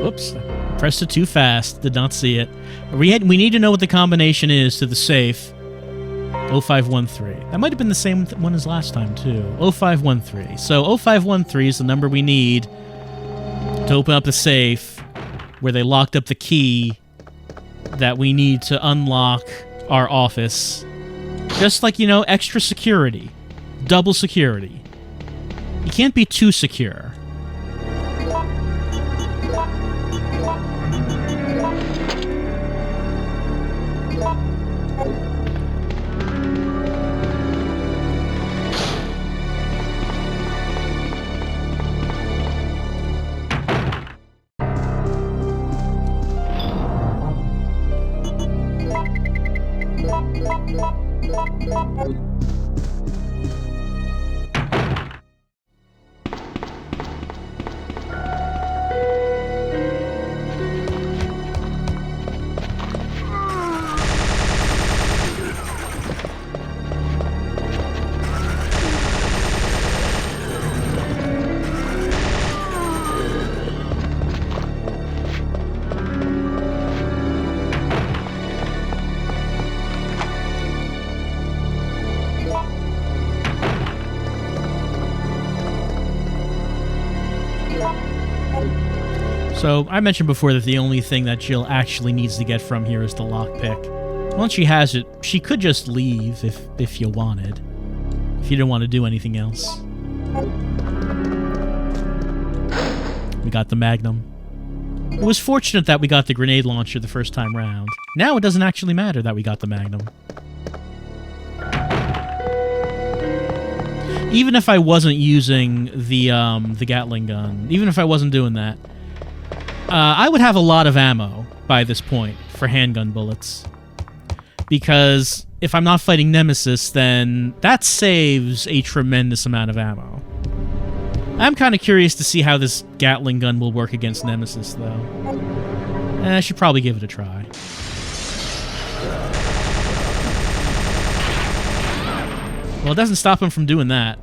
Whoops. Pressed it too fast. Did not see it. We need to know what the combination is to the safe. 0513. That might have been the same one as last time, too. 0513. So 0513 is the number we need to open up the safe where they locked up the key that we need to unlock our office. Just like, you know, extra security. Double security. You can't be too secure. So, I mentioned before that the only thing that Jill actually needs to get from here is the lockpick. Once she has it, she could just leave if you wanted. If you didn't want to do anything else. We got the Magnum. It was fortunate that we got the grenade launcher the first time round. Now it doesn't actually matter that we got the Magnum. Even if I wasn't using the Gatling gun, even if I wasn't doing that, I would have a lot of ammo by this point for handgun bullets. Because if I'm not fighting Nemesis, then that saves a tremendous amount of ammo. I'm kind of curious to see how this Gatling gun will work against Nemesis, though. I should probably give it a try. Well, it doesn't stop him from doing that.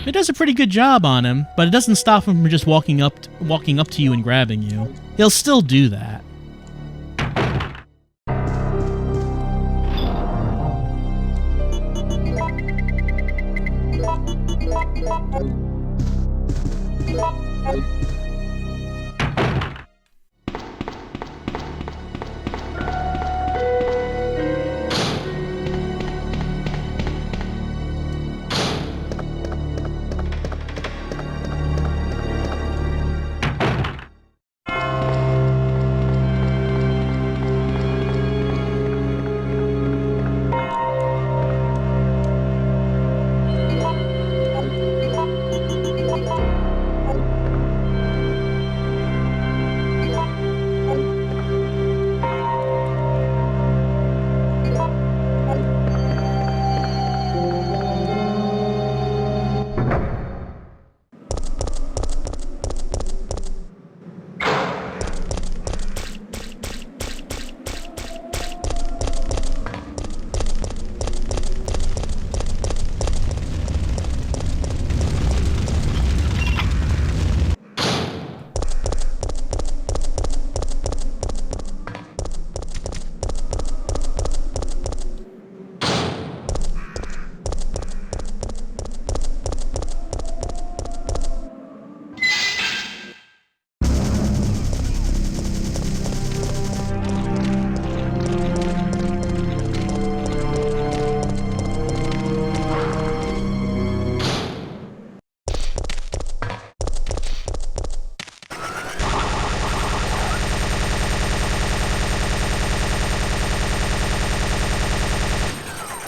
It does a pretty good job on him, but it doesn't stop him from just walking up to you and grabbing you. He'll still do that.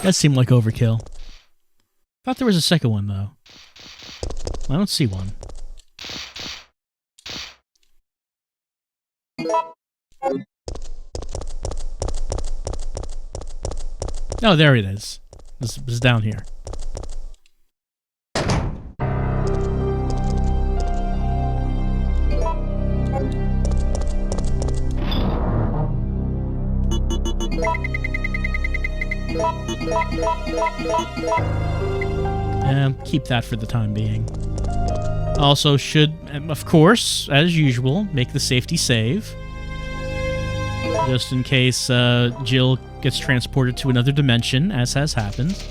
That seemed like overkill. Thought there was a second one, though. I don't see one. Oh, there it is. This is down here. Keep that for the time being. Also should, of course, as usual, make the safety save. Just in case Jill gets transported to another dimension, as has happened.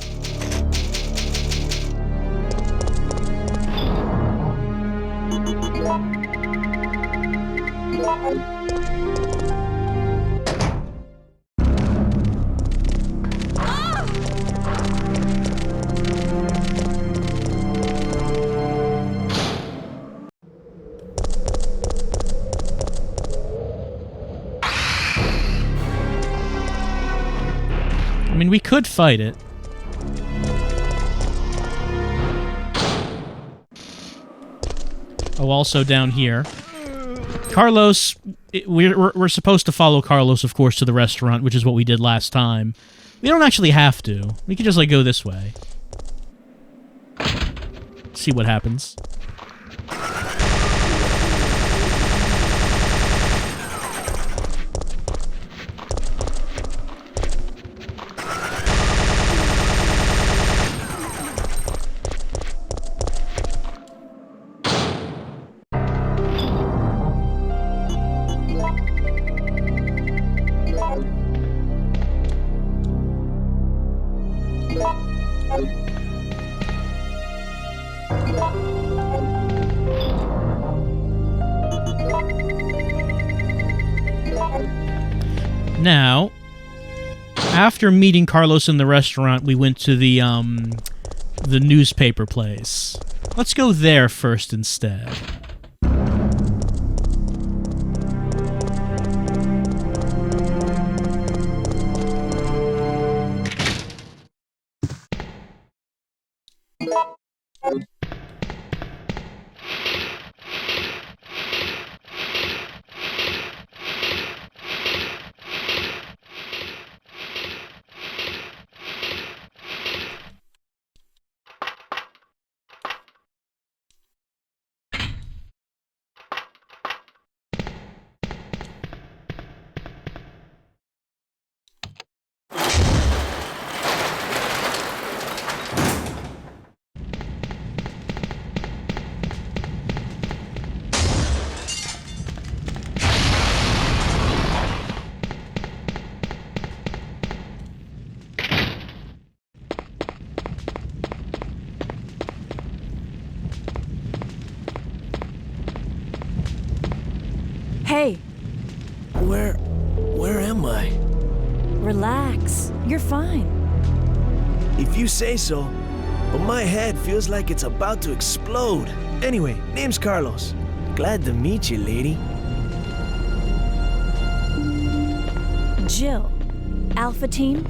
I mean, we could fight it. Oh, also down here. Carlos, we're supposed to follow Carlos, of course, to the restaurant, which is what we did last time. We don't actually have to. We could just, like, go this way. See what happens. Now, after meeting Carlos in the restaurant, we went to the newspaper place. Let's go there first instead. Where am I? Relax. You're fine. If you say so, but my head feels like it's about to explode. Anyway, name's Carlos. Glad to meet you, lady. Jill. Alpha Team?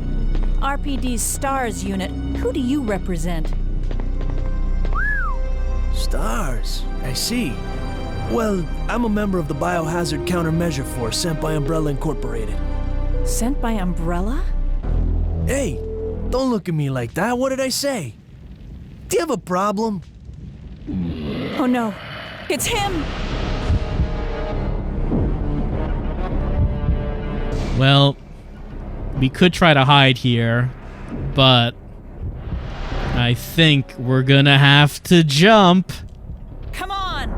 RPD's STARS unit. Who do you represent? Stars, I see. Well, I'm a member of the Biohazard Countermeasure Force sent by Umbrella Incorporated. Sent by Umbrella? Hey, don't look at me like that. What did I say? Do you have a problem? Oh no. It's him! Well, we could try to hide here, but I think we're gonna have to jump. Come on!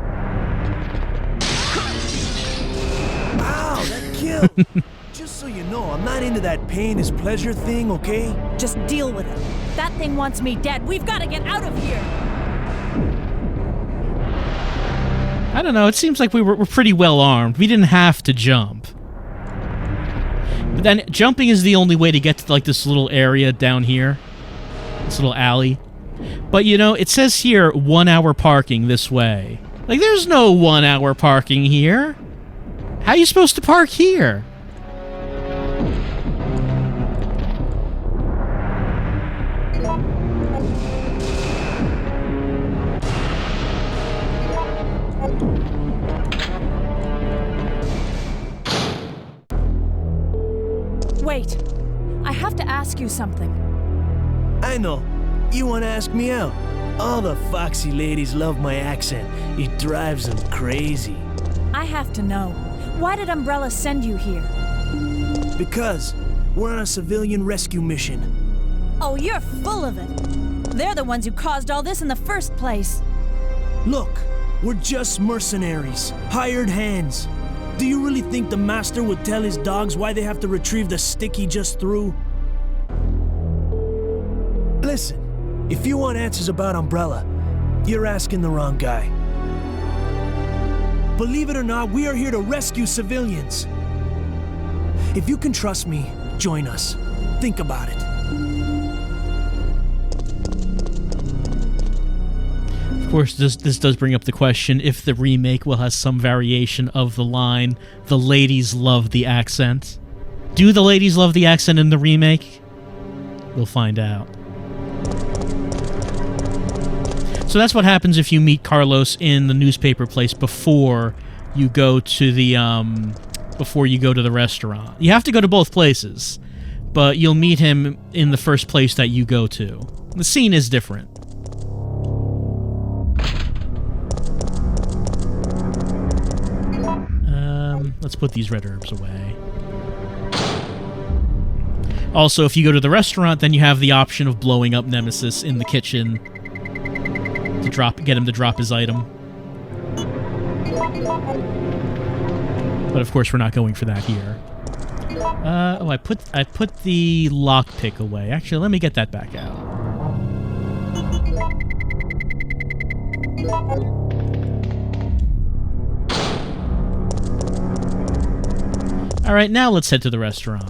Ow, that killed! Just so you know, I'm not into that pain is pleasure thing, okay? Just deal with it. That thing wants me dead. We've got to get out of here! I don't know, it seems like we're pretty well armed. We didn't have to jump. But then jumping is the only way to get to like this little area down here. This little alley. But you know, it says here 1 hour parking this way. Like there's no 1 hour parking here. How are you supposed to park here? Wait. I have to ask you something. I know. You want to ask me out? All the foxy ladies love my accent. It drives them crazy. I have to know. Why did Umbrella send you here? Because we're on a civilian rescue mission. Oh, you're full of it. They're the ones who caused all this in the first place. Look, we're just mercenaries, hired hands. Do you really think the master would tell his dogs why they have to retrieve the stick he just threw? Listen, if you want answers about Umbrella, you're asking the wrong guy. Believe it or not, we are here to rescue civilians. If you can trust me, join us. Think about it. Of course, this does bring up the question if the remake will have some variation of the line, "The ladies love the accent." Do the ladies love the accent in the remake? We'll find out. So that's what happens if you meet Carlos in the newspaper place before you go to the restaurant. You have to go to both places, but you'll meet him in the first place that you go to. The scene is different. Let's put these red herbs away. Also, if you go to the restaurant, then you have the option of blowing up Nemesis in the kitchen to get him to drop his item. But of course, we're not going for that here. I put the lockpick away. Actually, let me get that back out. All right, now let's head to the restaurant.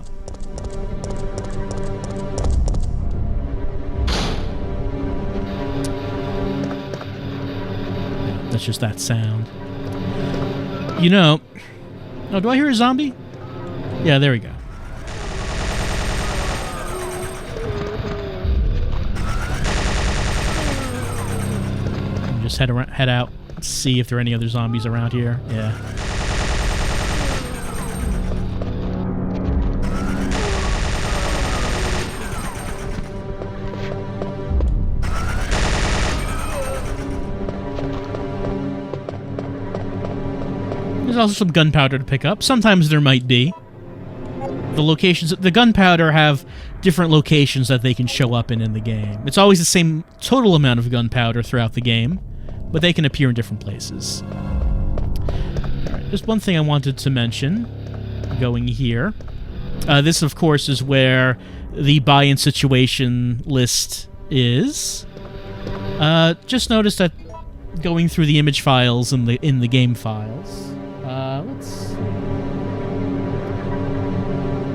That's just that sound. You know... Oh, do I hear a zombie? Yeah, there we go. Just head out. Let's see if there are any other zombies around here. Yeah. There's also some gunpowder to pick up. Sometimes there might be. The gunpowder have different locations that they can show up in the game. It's always the same total amount of gunpowder throughout the game, but they can appear in different places. Alright, just one thing I wanted to mention going here. This, of course, is where the buy-in situation list is. Just notice that going through the image files in the game files. Let's see.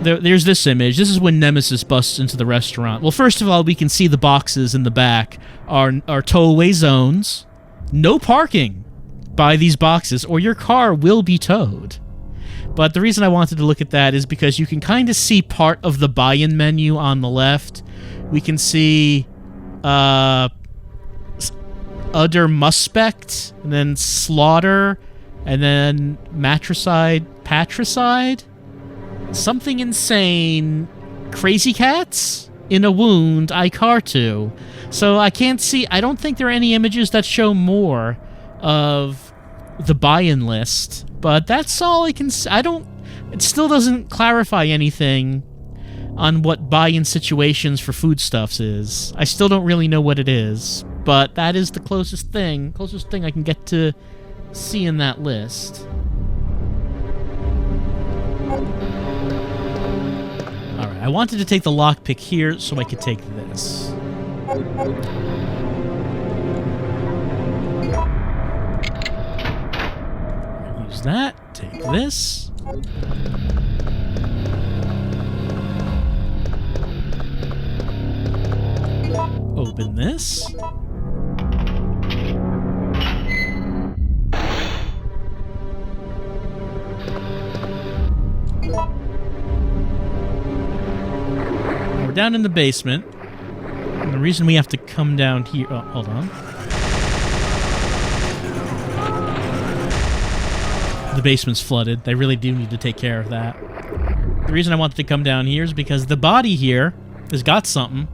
there's this image. This is when Nemesis busts into the restaurant. Well, first of all, we can see the boxes in the back are towaway zones. No parking by these boxes, or your car will be towed. But the reason I wanted to look at that is because you can kind of see part of the buy-in menu on the left. We can see Udder Muspect, and then Slaughter, and then Patricide, Something Insane, Crazy Cats, In a Wound, Icartu. So I can't see, I don't think there are any images that show more of the buy-in list, but that's all I can see. It still doesn't clarify anything on what buy-in situations for foodstuffs is. I still don't really know what it is, but that is the closest thing I can get to seeing that list. Alright, I wanted to take the lockpick here so I could take this. Use that, take this. Open this. We're down in the basement. And the reason we have to come down here... Oh, hold on. The basement's flooded. They really do need to take care of that. The reason I wanted to come down here is because the body here has got something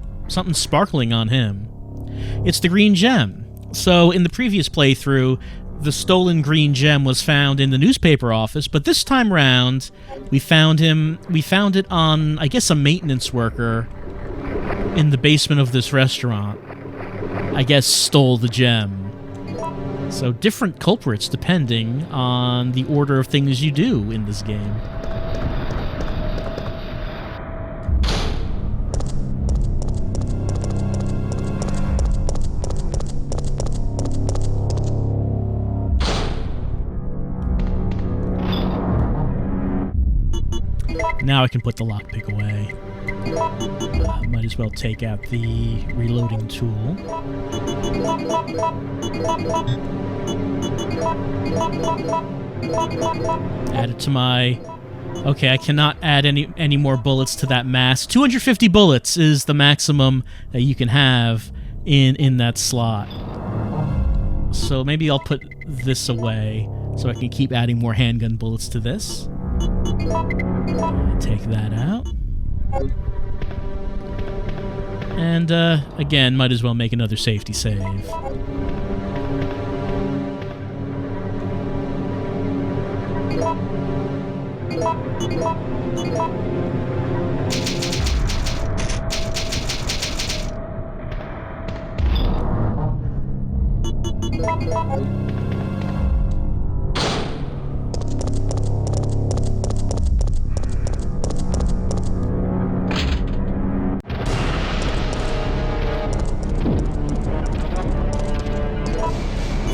sparkling on him. It's the green gem. So in the previous playthrough, the stolen green gem was found in the newspaper office, but this time round, we found it on, I guess, a maintenance worker in the basement of this restaurant. I guess stole the gem. So different culprits depending on the order of things you do in this game. Now I can put the lockpick away. Might as well take out the reloading tool. Add it to my... Okay, I cannot add any more bullets to that mass. 250 bullets is the maximum that you can have in that slot. So maybe I'll put this away so I can keep adding more handgun bullets to this. Take that out. And, again, might as well make another safety save.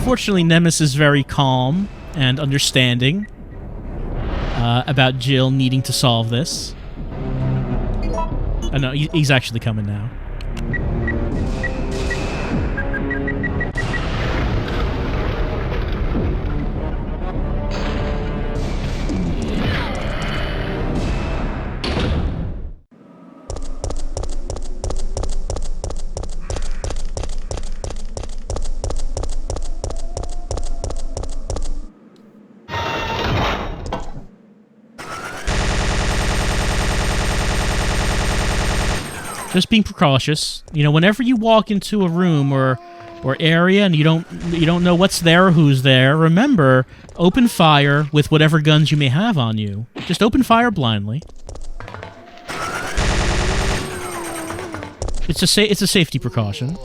Fortunately, Nemesis is very calm and understanding about Jill needing to solve this. Oh no, he's actually coming now. Just being precautious. You know, whenever you walk into a room or area and you don't know what's there or who's there, remember, open fire with whatever guns you may have on you. Just open fire blindly. It's a safety precaution.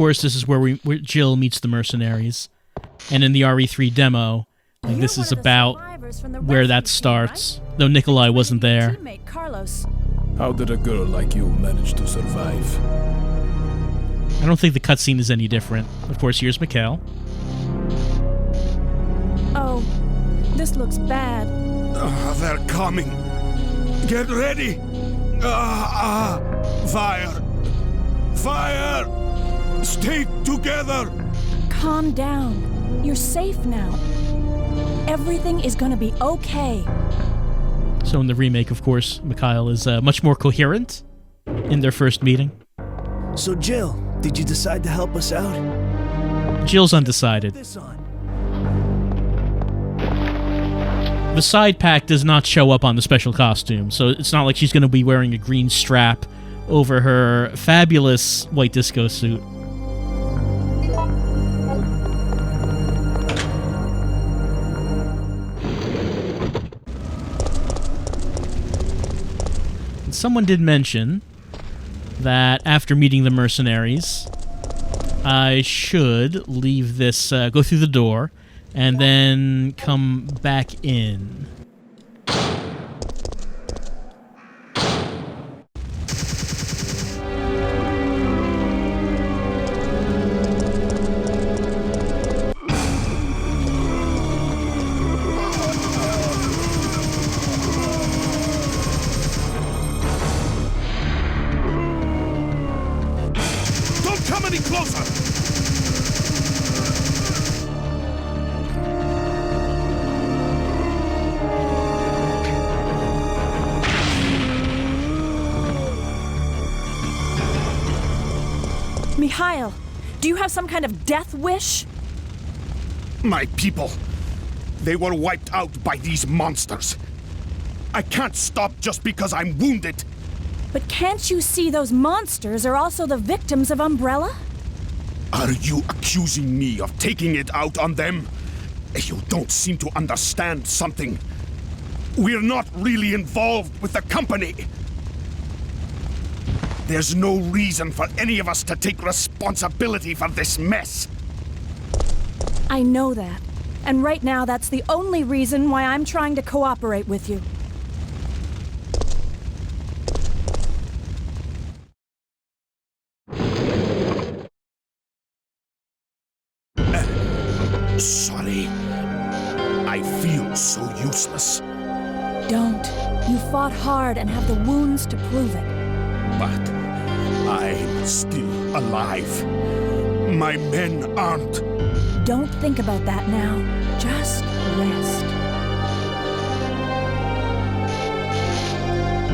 course, this is where Jill meets the mercenaries. And in the RE3 demo, like, this is about where that starts, though Nicolai wasn't there. Teammate Carlos. How did a girl like you manage to survive? I don't think the cutscene is any different. Of course, here's Mikhail. Oh, this looks bad. They're coming. Get ready. Fire. Fire. Stay together. Calm down. You're safe now. Everything is gonna be okay. So in the remake, of course, Mikhail is much more coherent in their first meeting. So Jill, did you decide to help us out? Jill's undecided. This on. The side pack does not show up on the special costume, so it's not like she's going to be wearing a green strap over her fabulous white disco suit. And someone did mention that after meeting the mercenaries, I should leave this, go through the door, and then come back in. Don't come any closer. Mikhail, do you have some kind of death wish? My people, they were wiped out by these monsters. I can't stop just because I'm wounded. But can't you see those monsters are also the victims of Umbrella? Are you accusing me of taking it out on them? You don't seem to understand something. We're not really involved with the company. There's no reason for any of us to take responsibility for this mess. I know that. And right now, that's the only reason why I'm trying to cooperate with you. Sorry. I feel so useless. Don't. You fought hard and have the wounds to prove it. But I'm still alive. My men aren't. Don't think about that now. Just rest.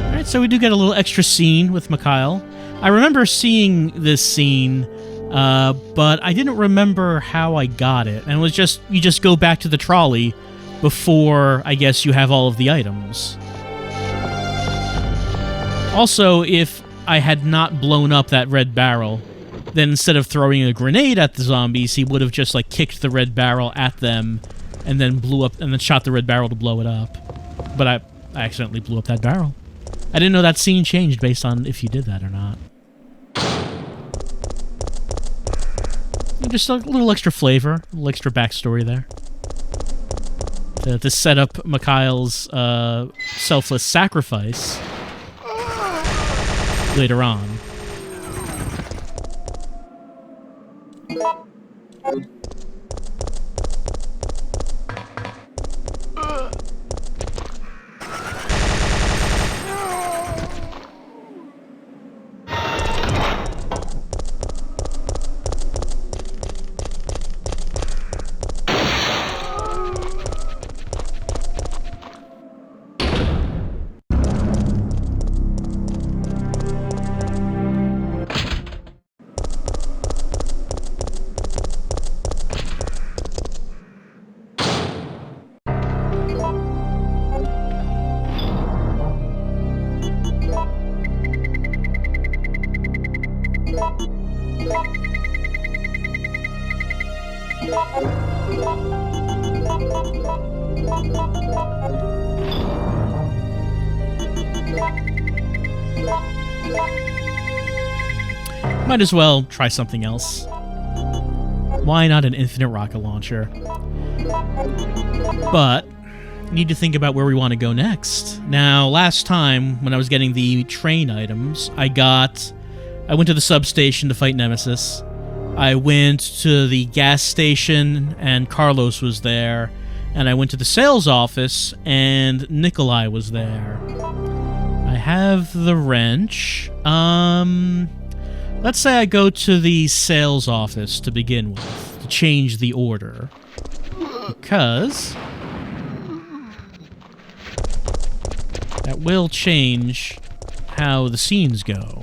Alright, so we do get a little extra scene with Mikhail. I remember seeing this scene, but I didn't remember how I got it. And it was just, you just go back to the trolley before, I guess, you have all of the items. Also, if I had not blown up that red barrel, then instead of throwing a grenade at the zombies, he would have just, like, kicked the red barrel at them and then blew up, and then shot the red barrel to blow it up. But I accidentally blew up that barrel. I didn't know that scene changed based on if you did that or not. Just a little extra flavor, a little extra backstory there. To set up Mikhail's selfless sacrifice later on. Might as well try something else. Why not an infinite rocket launcher? But we need to think about where we want to go next. Now, last time, when I was getting the train items, I went to the substation to fight Nemesis. I went to the gas station, and Carlos was there. And I went to the sales office, and Nicolai was there. I have the wrench. Let's say I go to the sales office to begin with, to change the order. Because that will change how the scenes go.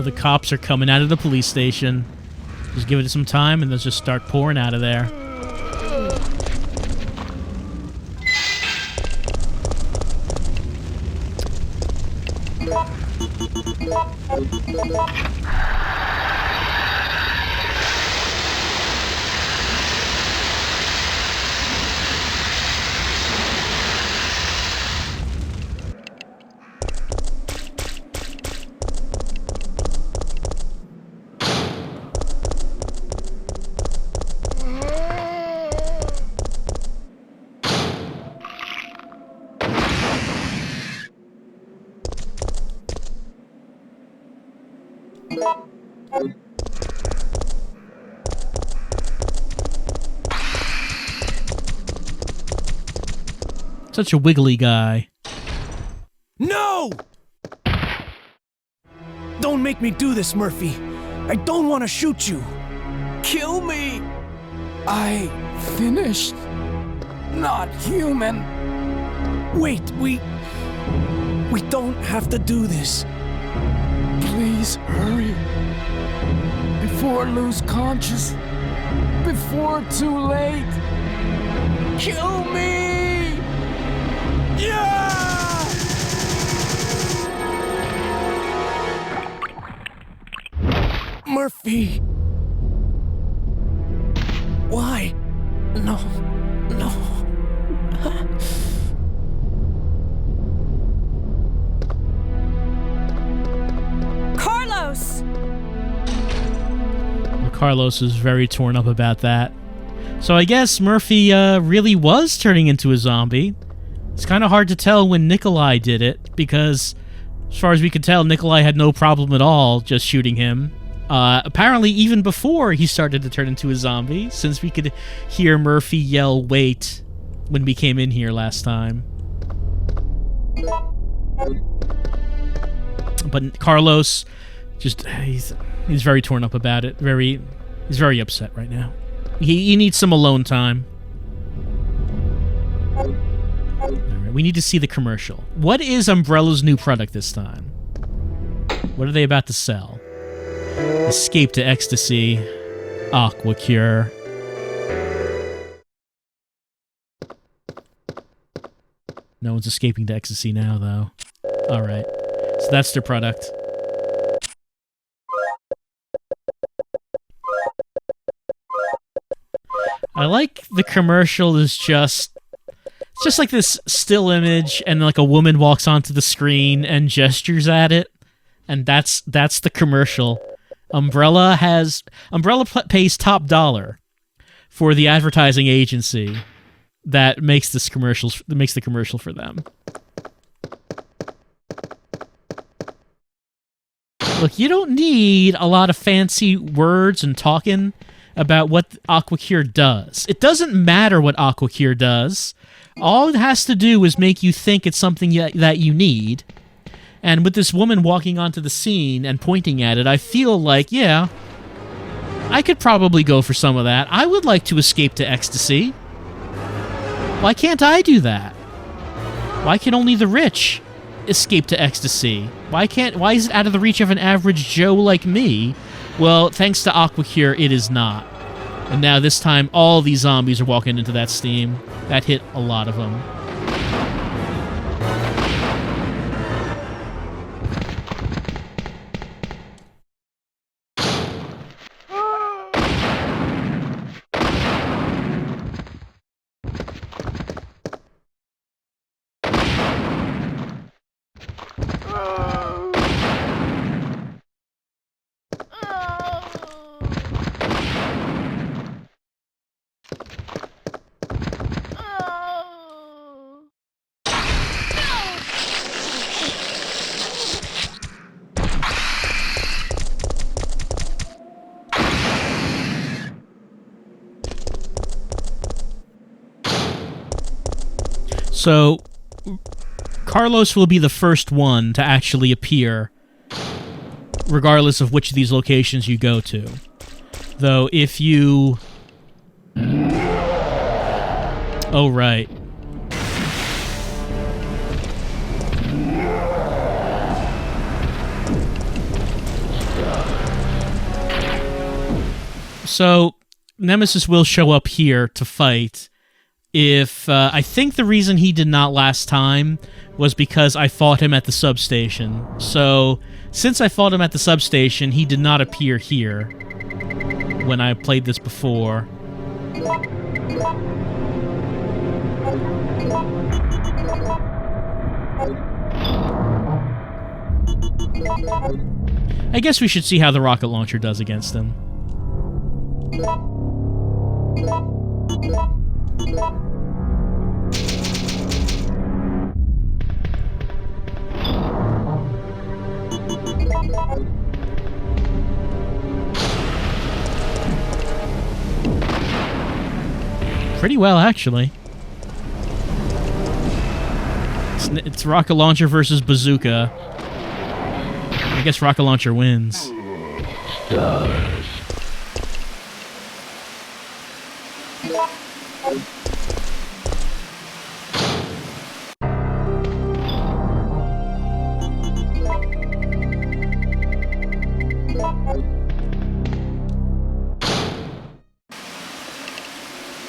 The cops are coming out of the police station. Just give it some time and they'll just start pouring out of there. Such a wiggly guy. No! Don't make me do this, Murphy. I don't want to shoot you. Kill me! I finished. Not human. Wait, we don't have to do this. Please hurry. Before I lose conscious. Before too late. Kill me! Yeah! Murphy. Why? No. Carlos! Well, Carlos is very torn up about that. So I guess Murphy really was turning into a zombie. It's kind of hard to tell when Nicolai did it, because as far as we could tell, Nicolai had no problem at all just shooting him. Apparently even before he started to turn into a zombie, since we could hear Murphy yell, "Wait," when we came in here last time. But Carlos, he's very torn up about it. He's very upset right now. He needs some alone time. Alright, we need to see the commercial. What is Umbrella's new product this time? What are they about to sell? Escape to ecstasy. Aqua cure. No one's escaping to ecstasy now, though. Alright. So that's their product. I like the commercial is just... It's just like this still image, and like a woman walks onto the screen and gestures at it, and that's the commercial. Umbrella pays top dollar for the advertising agency that makes the commercial for them. Look, you don't need a lot of fancy words and talking about what AquaCure does. It doesn't matter what AquaCure does. All it has to do is make you think it's something that you need. And with this woman walking onto the scene and pointing at it, I feel like, yeah, I could probably go for some of that. I would like to escape to ecstasy. Why can't I do that? Why can only the rich escape to ecstasy? Why is it out of the reach of an average Joe like me? Well, thanks to AquaCure, it is not. And now this time, all these zombies are walking into that steam. That hit a lot of them. So, Carlos will be the first one to actually appear, regardless of which of these locations you go to. Though, if you... Oh, right. So, Nemesis will show up here to fight. If I think the reason he did not last time was because I fought him at the substation. So, since I fought him at the substation, he did not appear here when I played this before. I guess we should see how the rocket launcher does against him. Pretty well, actually. It's rocket launcher versus bazooka. I guess rocket launcher wins.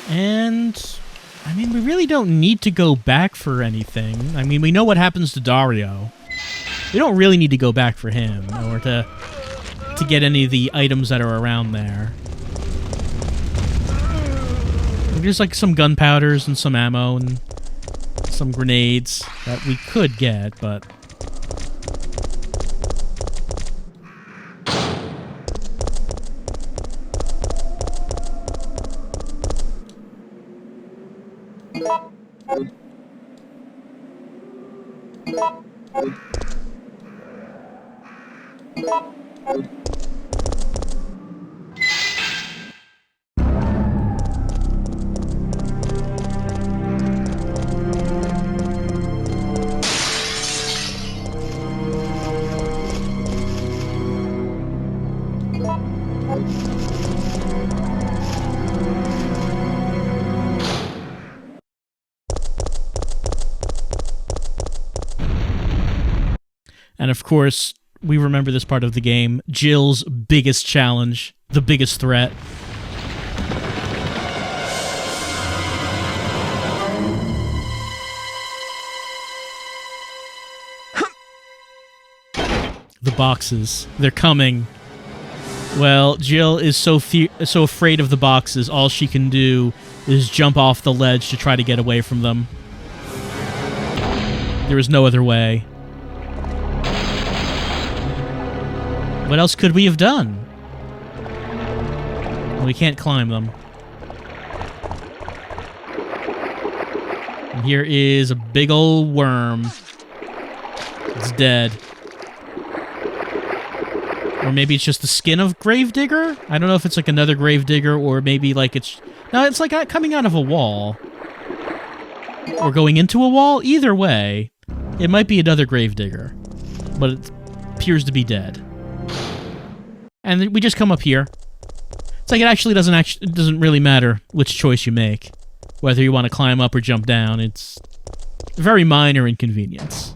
And, I mean, we really don't need to go back for anything. I mean, we know what happens to Dario. We don't really need to go back for him, or to get any of the items that are around there. There's like some gunpowders and some ammo and some grenades that we could get, but... And of course, we remember this part of the game, Jill's biggest challenge, the biggest threat. The boxes, they're coming. Well, Jill is so afraid of the boxes, all she can do is jump off the ledge to try to get away from them. There is no other way. What else could we have done? Well, we can't climb them. And here is a big old worm. It's dead. Or maybe it's just the skin of Gravedigger? I don't know if it's like another Gravedigger or maybe like it's... No, it's like coming out of a wall. Or going into a wall. Either way, it might be another Gravedigger. But it appears to be dead. And we just come up here. It's like it actually doesn't really matter which choice you make. Whether you want to climb up or jump down. It's very minor inconvenience.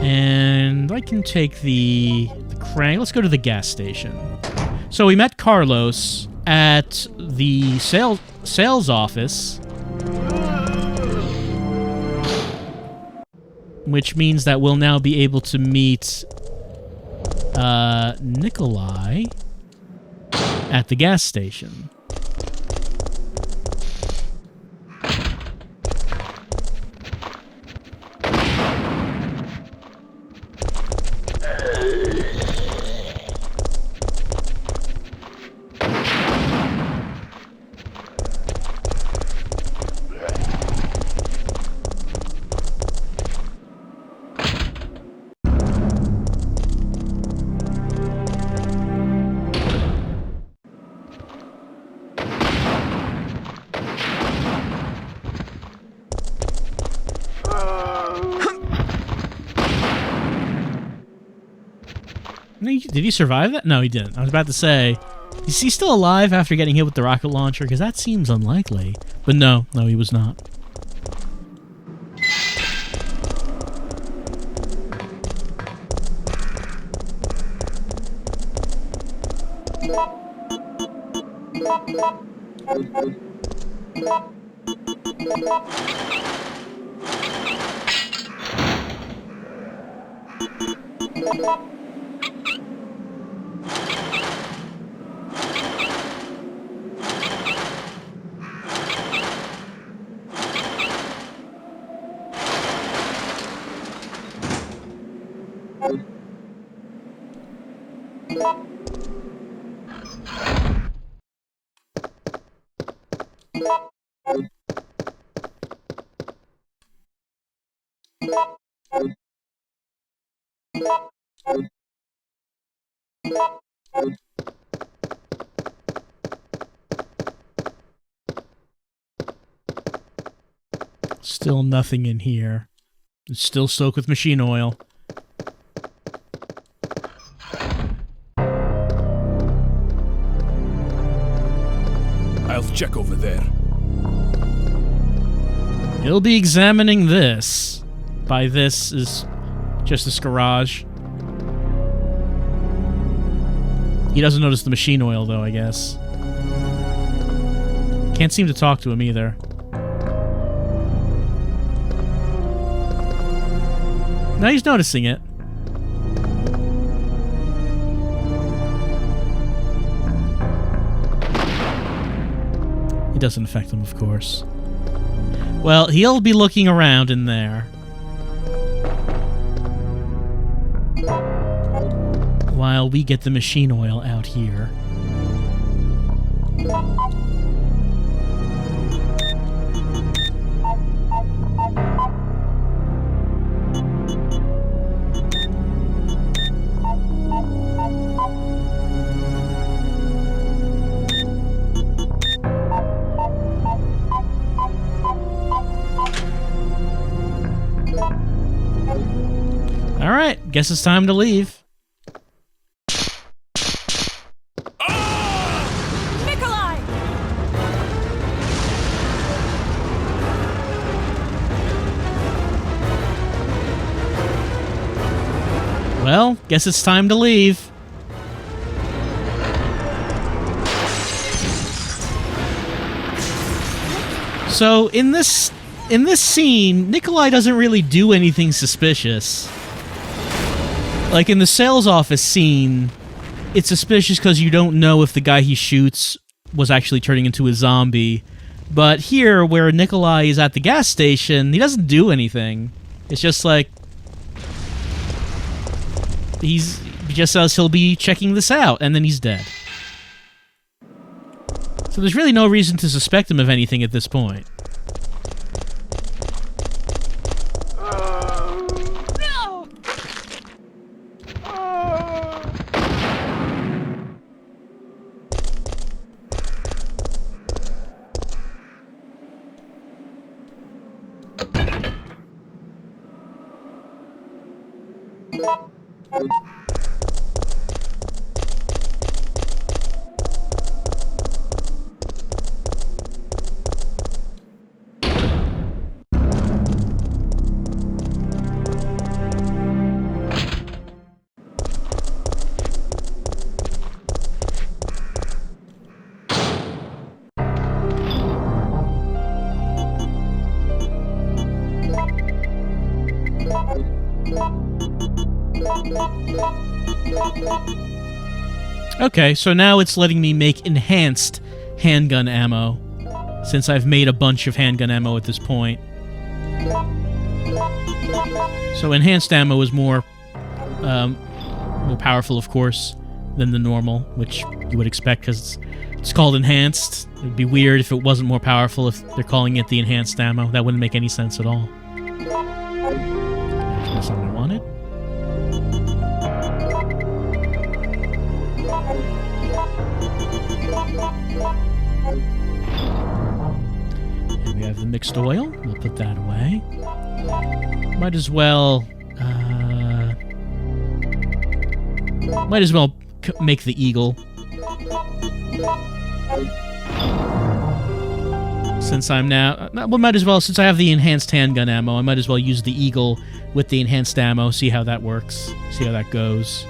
And I can take the crank. Let's go to the gas station. So we met Carlos at the sales office, which means that we'll now be able to meet Nicolai at the gas station. Did he survive that? No, he didn't. I was about to say, is he still alive after getting hit with the rocket launcher? Because that seems unlikely. But no, he was not. Still nothing in here. It's still soaked with machine oil. I'll check over there. He'll be examining this. By this is just this garage. He doesn't notice the machine oil, though, I guess. Can't seem to talk to him either. Now he's noticing it. It doesn't affect him, of course. Well, he'll be looking around in there. While we get the machine oil out here. All right, guess it's time to leave. Nicolai! Well, guess it's time to leave. So in this scene, Nicolai doesn't really do anything suspicious. Like in the sales office scene, it's suspicious because you don't know if the guy he shoots was actually turning into a zombie. But here, where Nicolai is at the gas station, he doesn't do anything. It's just like... he just says he'll be checking this out, and then he's dead. So there's really no reason to suspect him of anything at this point. Okay, so now it's letting me make enhanced handgun ammo, since I've made a bunch of handgun ammo at this point. So enhanced ammo is more powerful, of course, than the normal, which you would expect because it's called enhanced. It'd be weird if it wasn't more powerful if they're calling it the enhanced ammo. That wouldn't make any sense at all. That's not what I wanted. And we have the mixed oil. We'll put that away. Might as well make the eagle. Since I'm now... well, might as well, since I have the enhanced handgun ammo, I might as well use the eagle with the enhanced ammo, see how that works, see how that goes.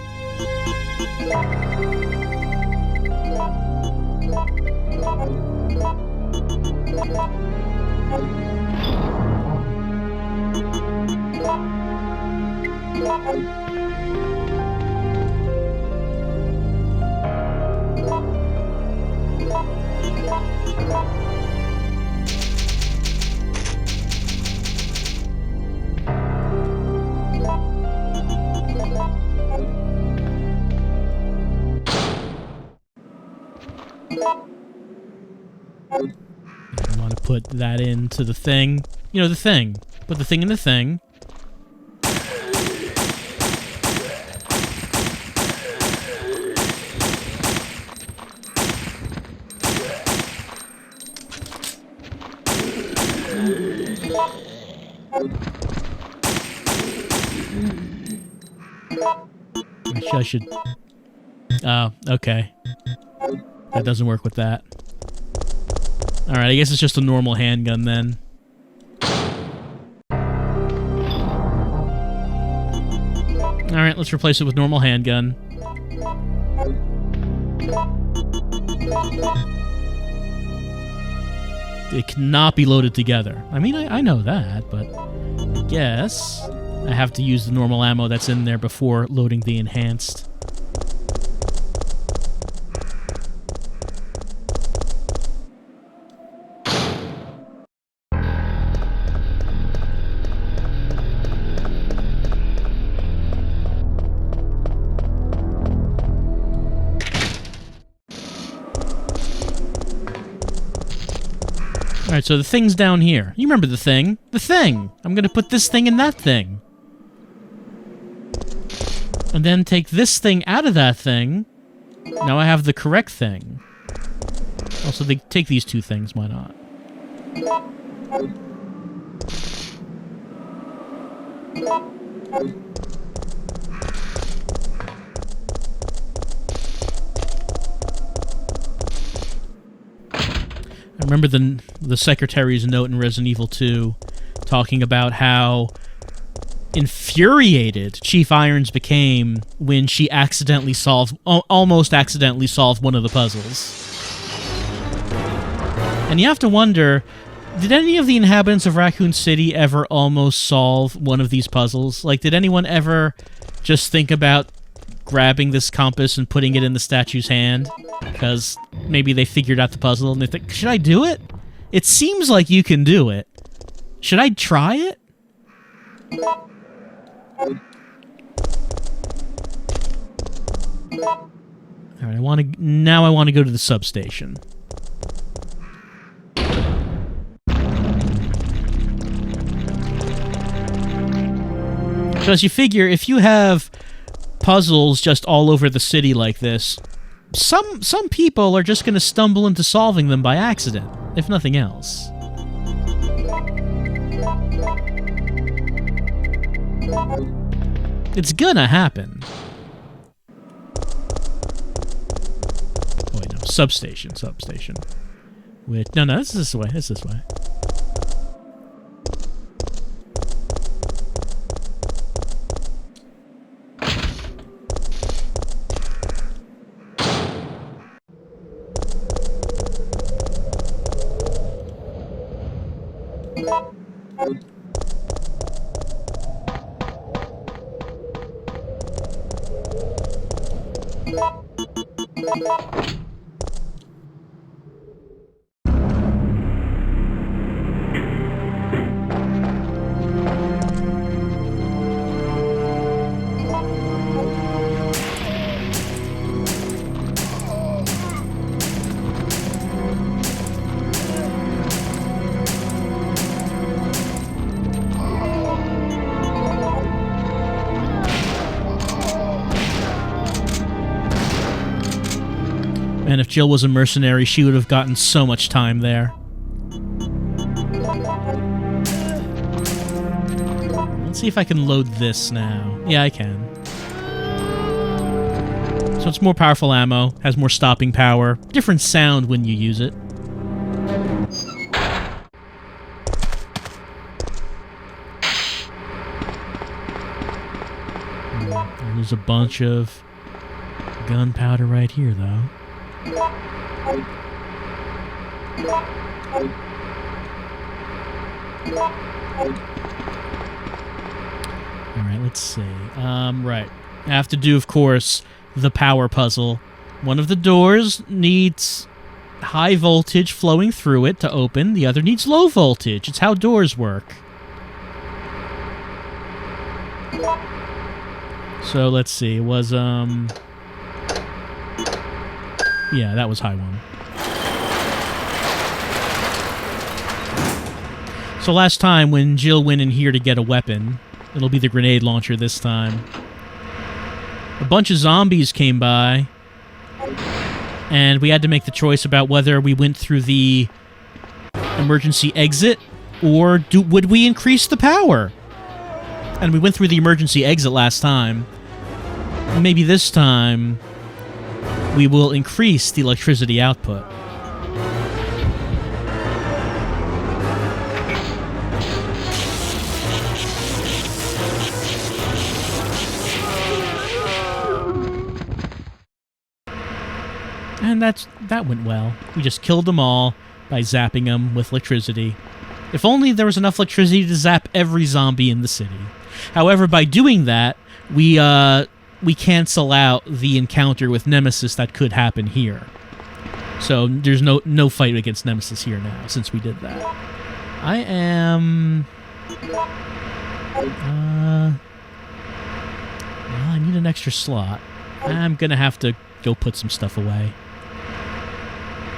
I want to put that into the thing. You know, the thing. Put the thing in the thing. I should... oh, okay. That doesn't work with that. Alright, I guess it's just a normal handgun then. Alright, let's replace it with normal handgun. It cannot be loaded together. I mean, I know that, but I guess I have to use the normal ammo that's in there before loading the enhanced. Alright, so the thing's down here. You remember the thing? The thing! I'm gonna put this thing in that thing. And then take this thing out of that thing. Now I have the correct thing. Also, they take these two things, why not? I remember the secretary's note in Resident Evil 2 talking about how infuriated Chief Irons became when she accidentally almost accidentally solved one of the puzzles. And you have to wonder, Did any of the inhabitants of Raccoon City ever almost solve one of these puzzles? Like, did anyone ever just think about grabbing this compass and putting it in the statue's hand? Because maybe they figured out the puzzle and they think, should I do it? It seems like you can do it. Should I try it? Alright, now I want to go to the substation. Because you figure, if you have puzzles just all over the city like this, some people are just going to stumble into solving them by accident, if nothing else. It's gonna happen. Oh, wait, no. Substation. Wait, no, it's this way. It's this way. And if Jill was a mercenary, she would have gotten so much time there. Let's see if I can load this now. Yeah, I can. So it's more powerful ammo, has more stopping power, different sound when you use it. And there's a bunch of gunpowder right here, though. Alright, let's see. Right. I have to do, of course, the power puzzle. One of the doors needs high voltage flowing through it to open. The other needs low voltage. It's how doors work. So, let's see. It was, yeah, that was high one. So last time when Jill went in here to get a weapon, it'll be the grenade launcher this time. A bunch of zombies came by, and we had to make the choice about whether we went through the emergency exit or would we increase the power? And we went through the emergency exit last time. Maybe this time we will increase the electricity output. And that went well. We just killed them all by zapping them with electricity. If only there was enough electricity to zap every zombie in the city. However, by doing that, we cancel out the encounter with Nemesis that could happen here. So there's no fight against Nemesis here now, since we did that. I am... well, I need an extra slot. I'm gonna have to go put some stuff away.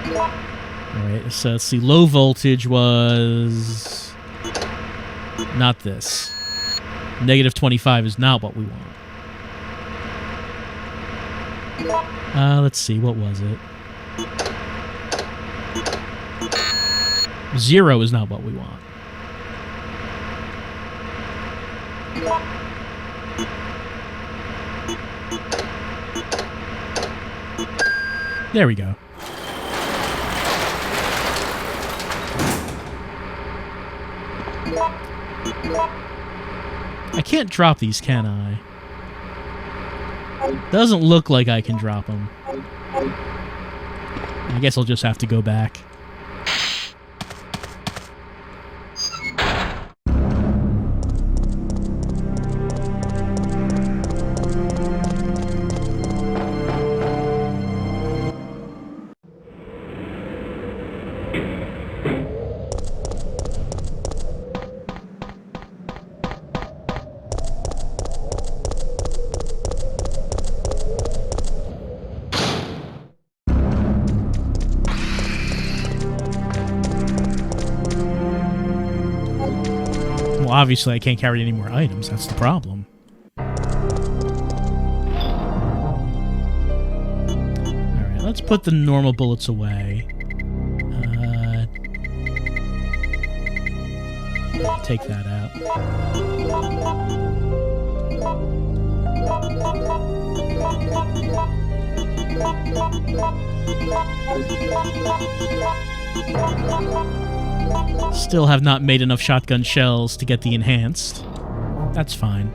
Alright, so let's see. Low voltage was... not this. Negative 25 is not what we want. Let's see, what was it? 0 is not what we want. There we go. I can't drop these, can I? Doesn't look like I can drop them. I guess I'll just have to go back. Well, obviously I can't carry any more items. That's the problem. Alright, let's put the normal bullets away. Take that out. Still have not made enough shotgun shells to get the enhanced. That's fine.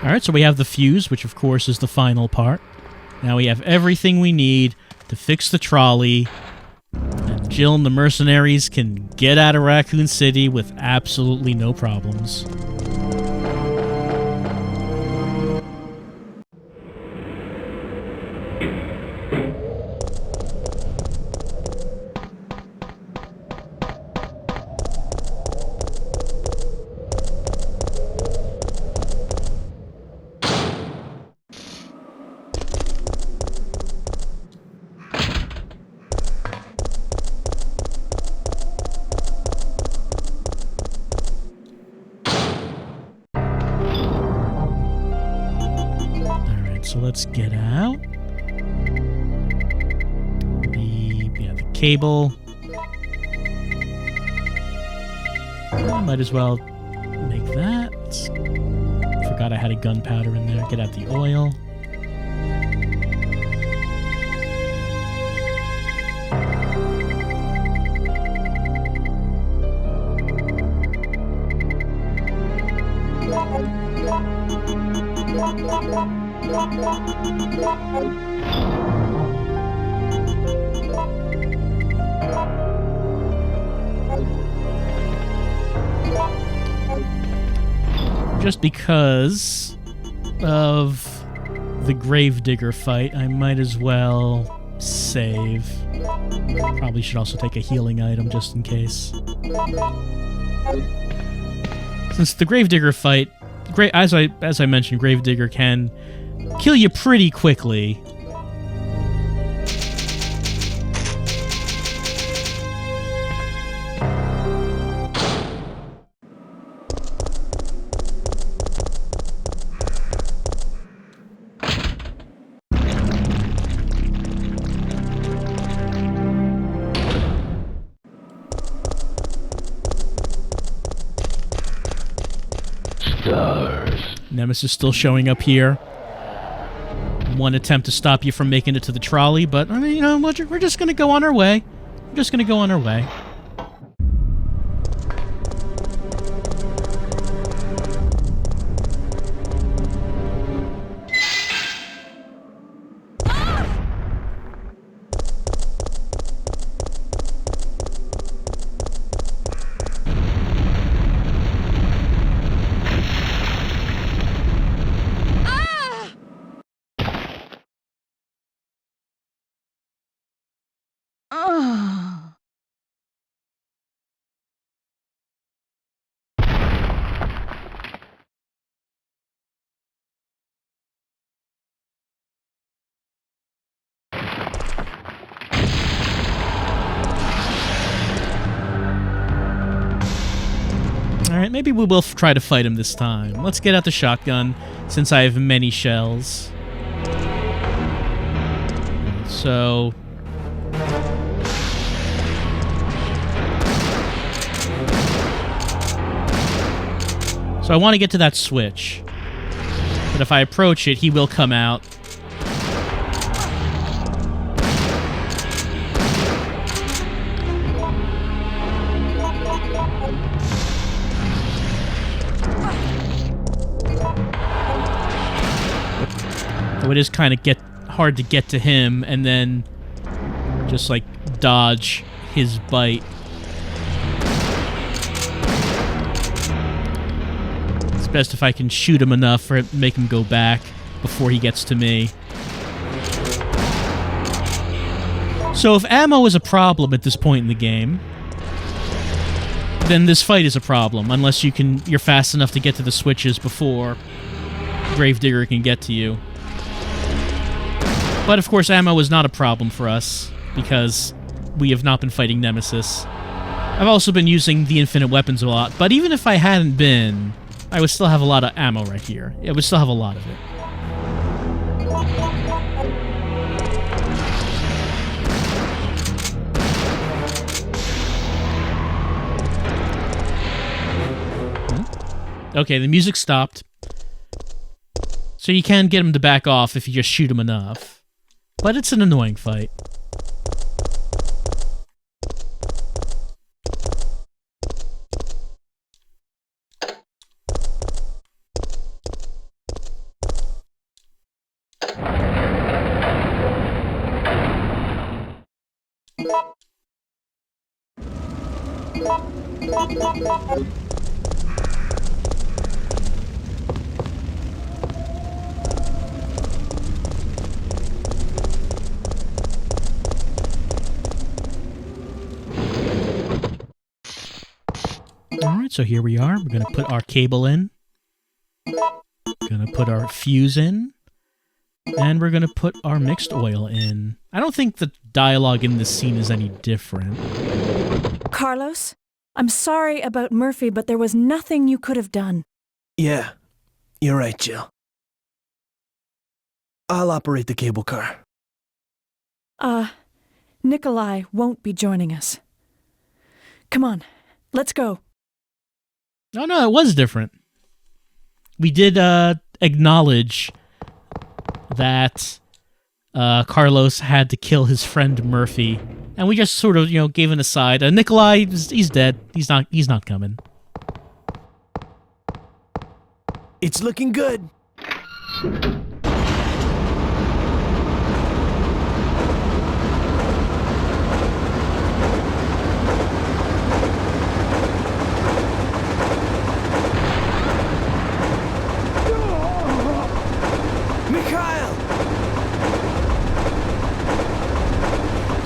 Alright, so we have the fuse, which of course is the final part. Now we have everything we need to fix the trolley, and Jill and the mercenaries can get out of Raccoon City with absolutely no problems. So let's get out. The cable. I might as well make that. Forgot I had a gunpowder in there. Get out the oil. Just because of the Gravedigger fight, I might as well save. Probably should also take a healing item just in case. Since the Gravedigger fight, as I mentioned, Gravedigger can kill you pretty quickly. Nemesis still showing up here. One attempt to stop you from making it to the trolley, but I mean, you know, we're just gonna go on our way. We're just gonna go on our way. Alright, maybe we will try to fight him this time. Let's get out the shotgun, since I have many shells. So... So I want to get to that switch. But if I approach it, he will come out. So it is kind of hard to get to him and then just like dodge his bite. It's best if I can shoot him enough for it to make him go back before he gets to me. So if ammo is a problem at this point in the game, then this fight is a problem, unless you're fast enough to get to the switches before Gravedigger can get to you. But of course, ammo is not a problem for us, because we have not been fighting Nemesis. I've also been using the infinite weapons a lot, but even if I hadn't been, I would still have a lot of ammo right here. I would still have a lot of it. Okay, the music stopped. So you can get him to back off if you just shoot him enough. But it's an annoying fight. Alright, so here we are. We're going to put our cable in. Going to put our fuse in. And we're going to put our mixed oil in. I don't think the dialogue in this scene is any different. Carlos, I'm sorry about Murphy, but there was nothing you could have done. Yeah, you're right, Jill. I'll operate the cable car. Nicolai won't be joining us. Come on, let's go. No, it was different. We did acknowledge that Carlos had to kill his friend Murphy, and we just sort of, gave an aside. Nicolai, he's dead. He's not coming. It's looking good.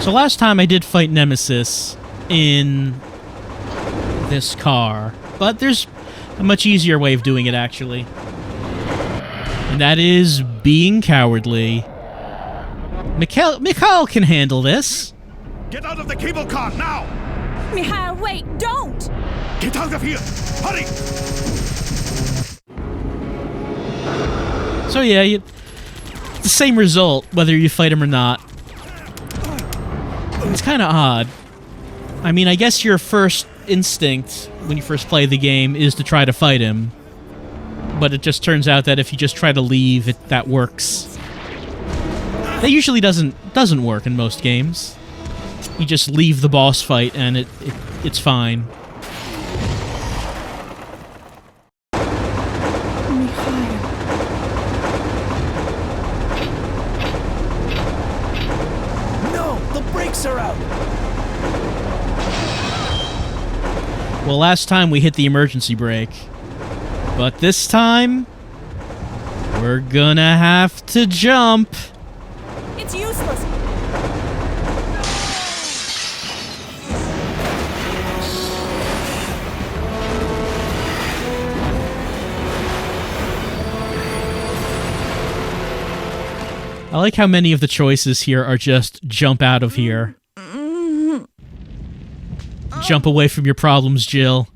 So last time I did fight Nemesis in this car, but there's a much easier way of doing it, actually. And that is being cowardly. Mikhail can handle this. Get out of the cable car now! Mikhail, wait, don't! Get out of here! Hurry! So yeah, it's the same result whether you fight him or not. It's kind of odd. I mean, I guess your first instinct when you first play the game is to try to fight him. But it just turns out that if you just try to leave, that works. That usually doesn't work in most games. You just leave the boss fight and it's fine. Well, last time we hit the emergency brake. But this time, we're gonna have to jump. It's useless. I like how many of the choices here are just jump out of here. Jump away from your problems, Jill.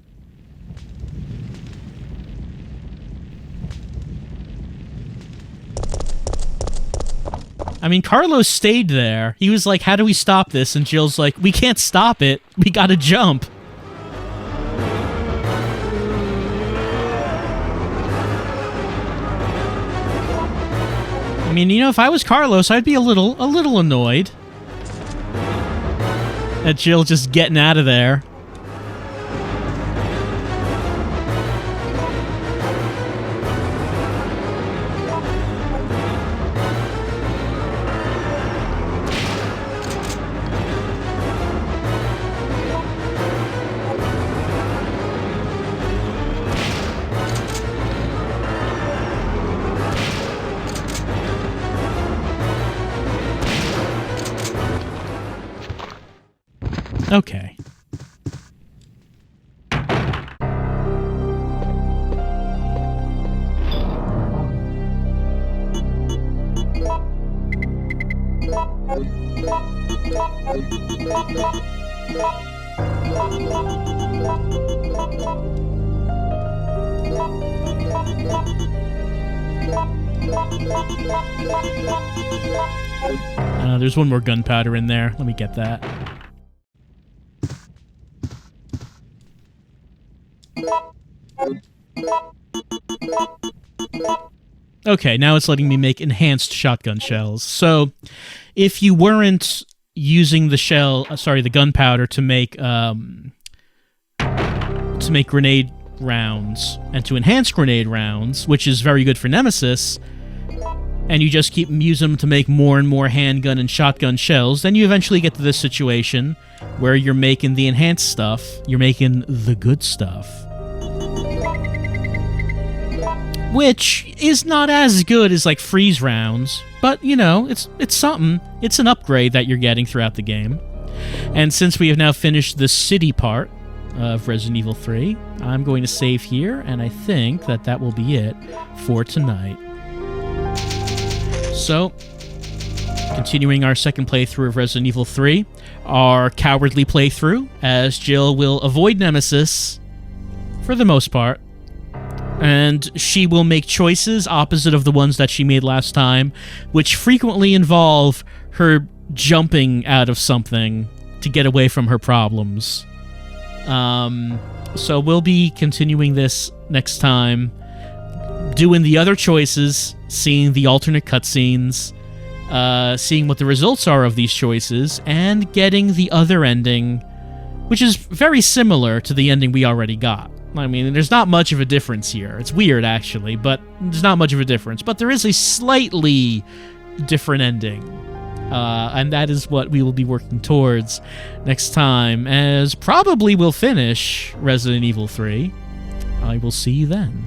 I mean, Carlos stayed there. He was like, how do we stop this? And Jill's like, we can't stop it. We gotta jump. mean, you know, if I was Carlos, I'd be a little annoyed at Jill just getting out of there. Okay. There's one more gunpowder in there. Let me get that. Okay, now it's letting me make enhanced shotgun shells. So, if you weren't using the gunpowder to make grenade rounds and to enhance grenade rounds, which is very good for Nemesis, and you just keep using them to make more and more handgun and shotgun shells, then you eventually get to this situation where you're making the enhanced stuff, you're making the good stuff. Which is not as good as, like, freeze rounds, but, you know, it's something. It's an upgrade that you're getting throughout the game. And since we have now finished the city part of Resident Evil 3, I'm going to save here, and I think that will be it for tonight. So, continuing our second playthrough of Resident Evil 3, our cowardly playthrough, as Jill will avoid Nemesis for the most part, and she will make choices opposite of the ones that she made last time, which frequently involve her jumping out of something to get away from her problems. So we'll be continuing this next time, doing the other choices, seeing the alternate cutscenes, seeing what the results are of these choices, and getting the other ending, which is very similar to the ending we already got. I mean, there's not much of a difference here. It's weird, actually, but there's not much of a difference. But there is a slightly different ending, and that is what we will be working towards next time, as probably we'll finish Resident Evil 3. I will see you then.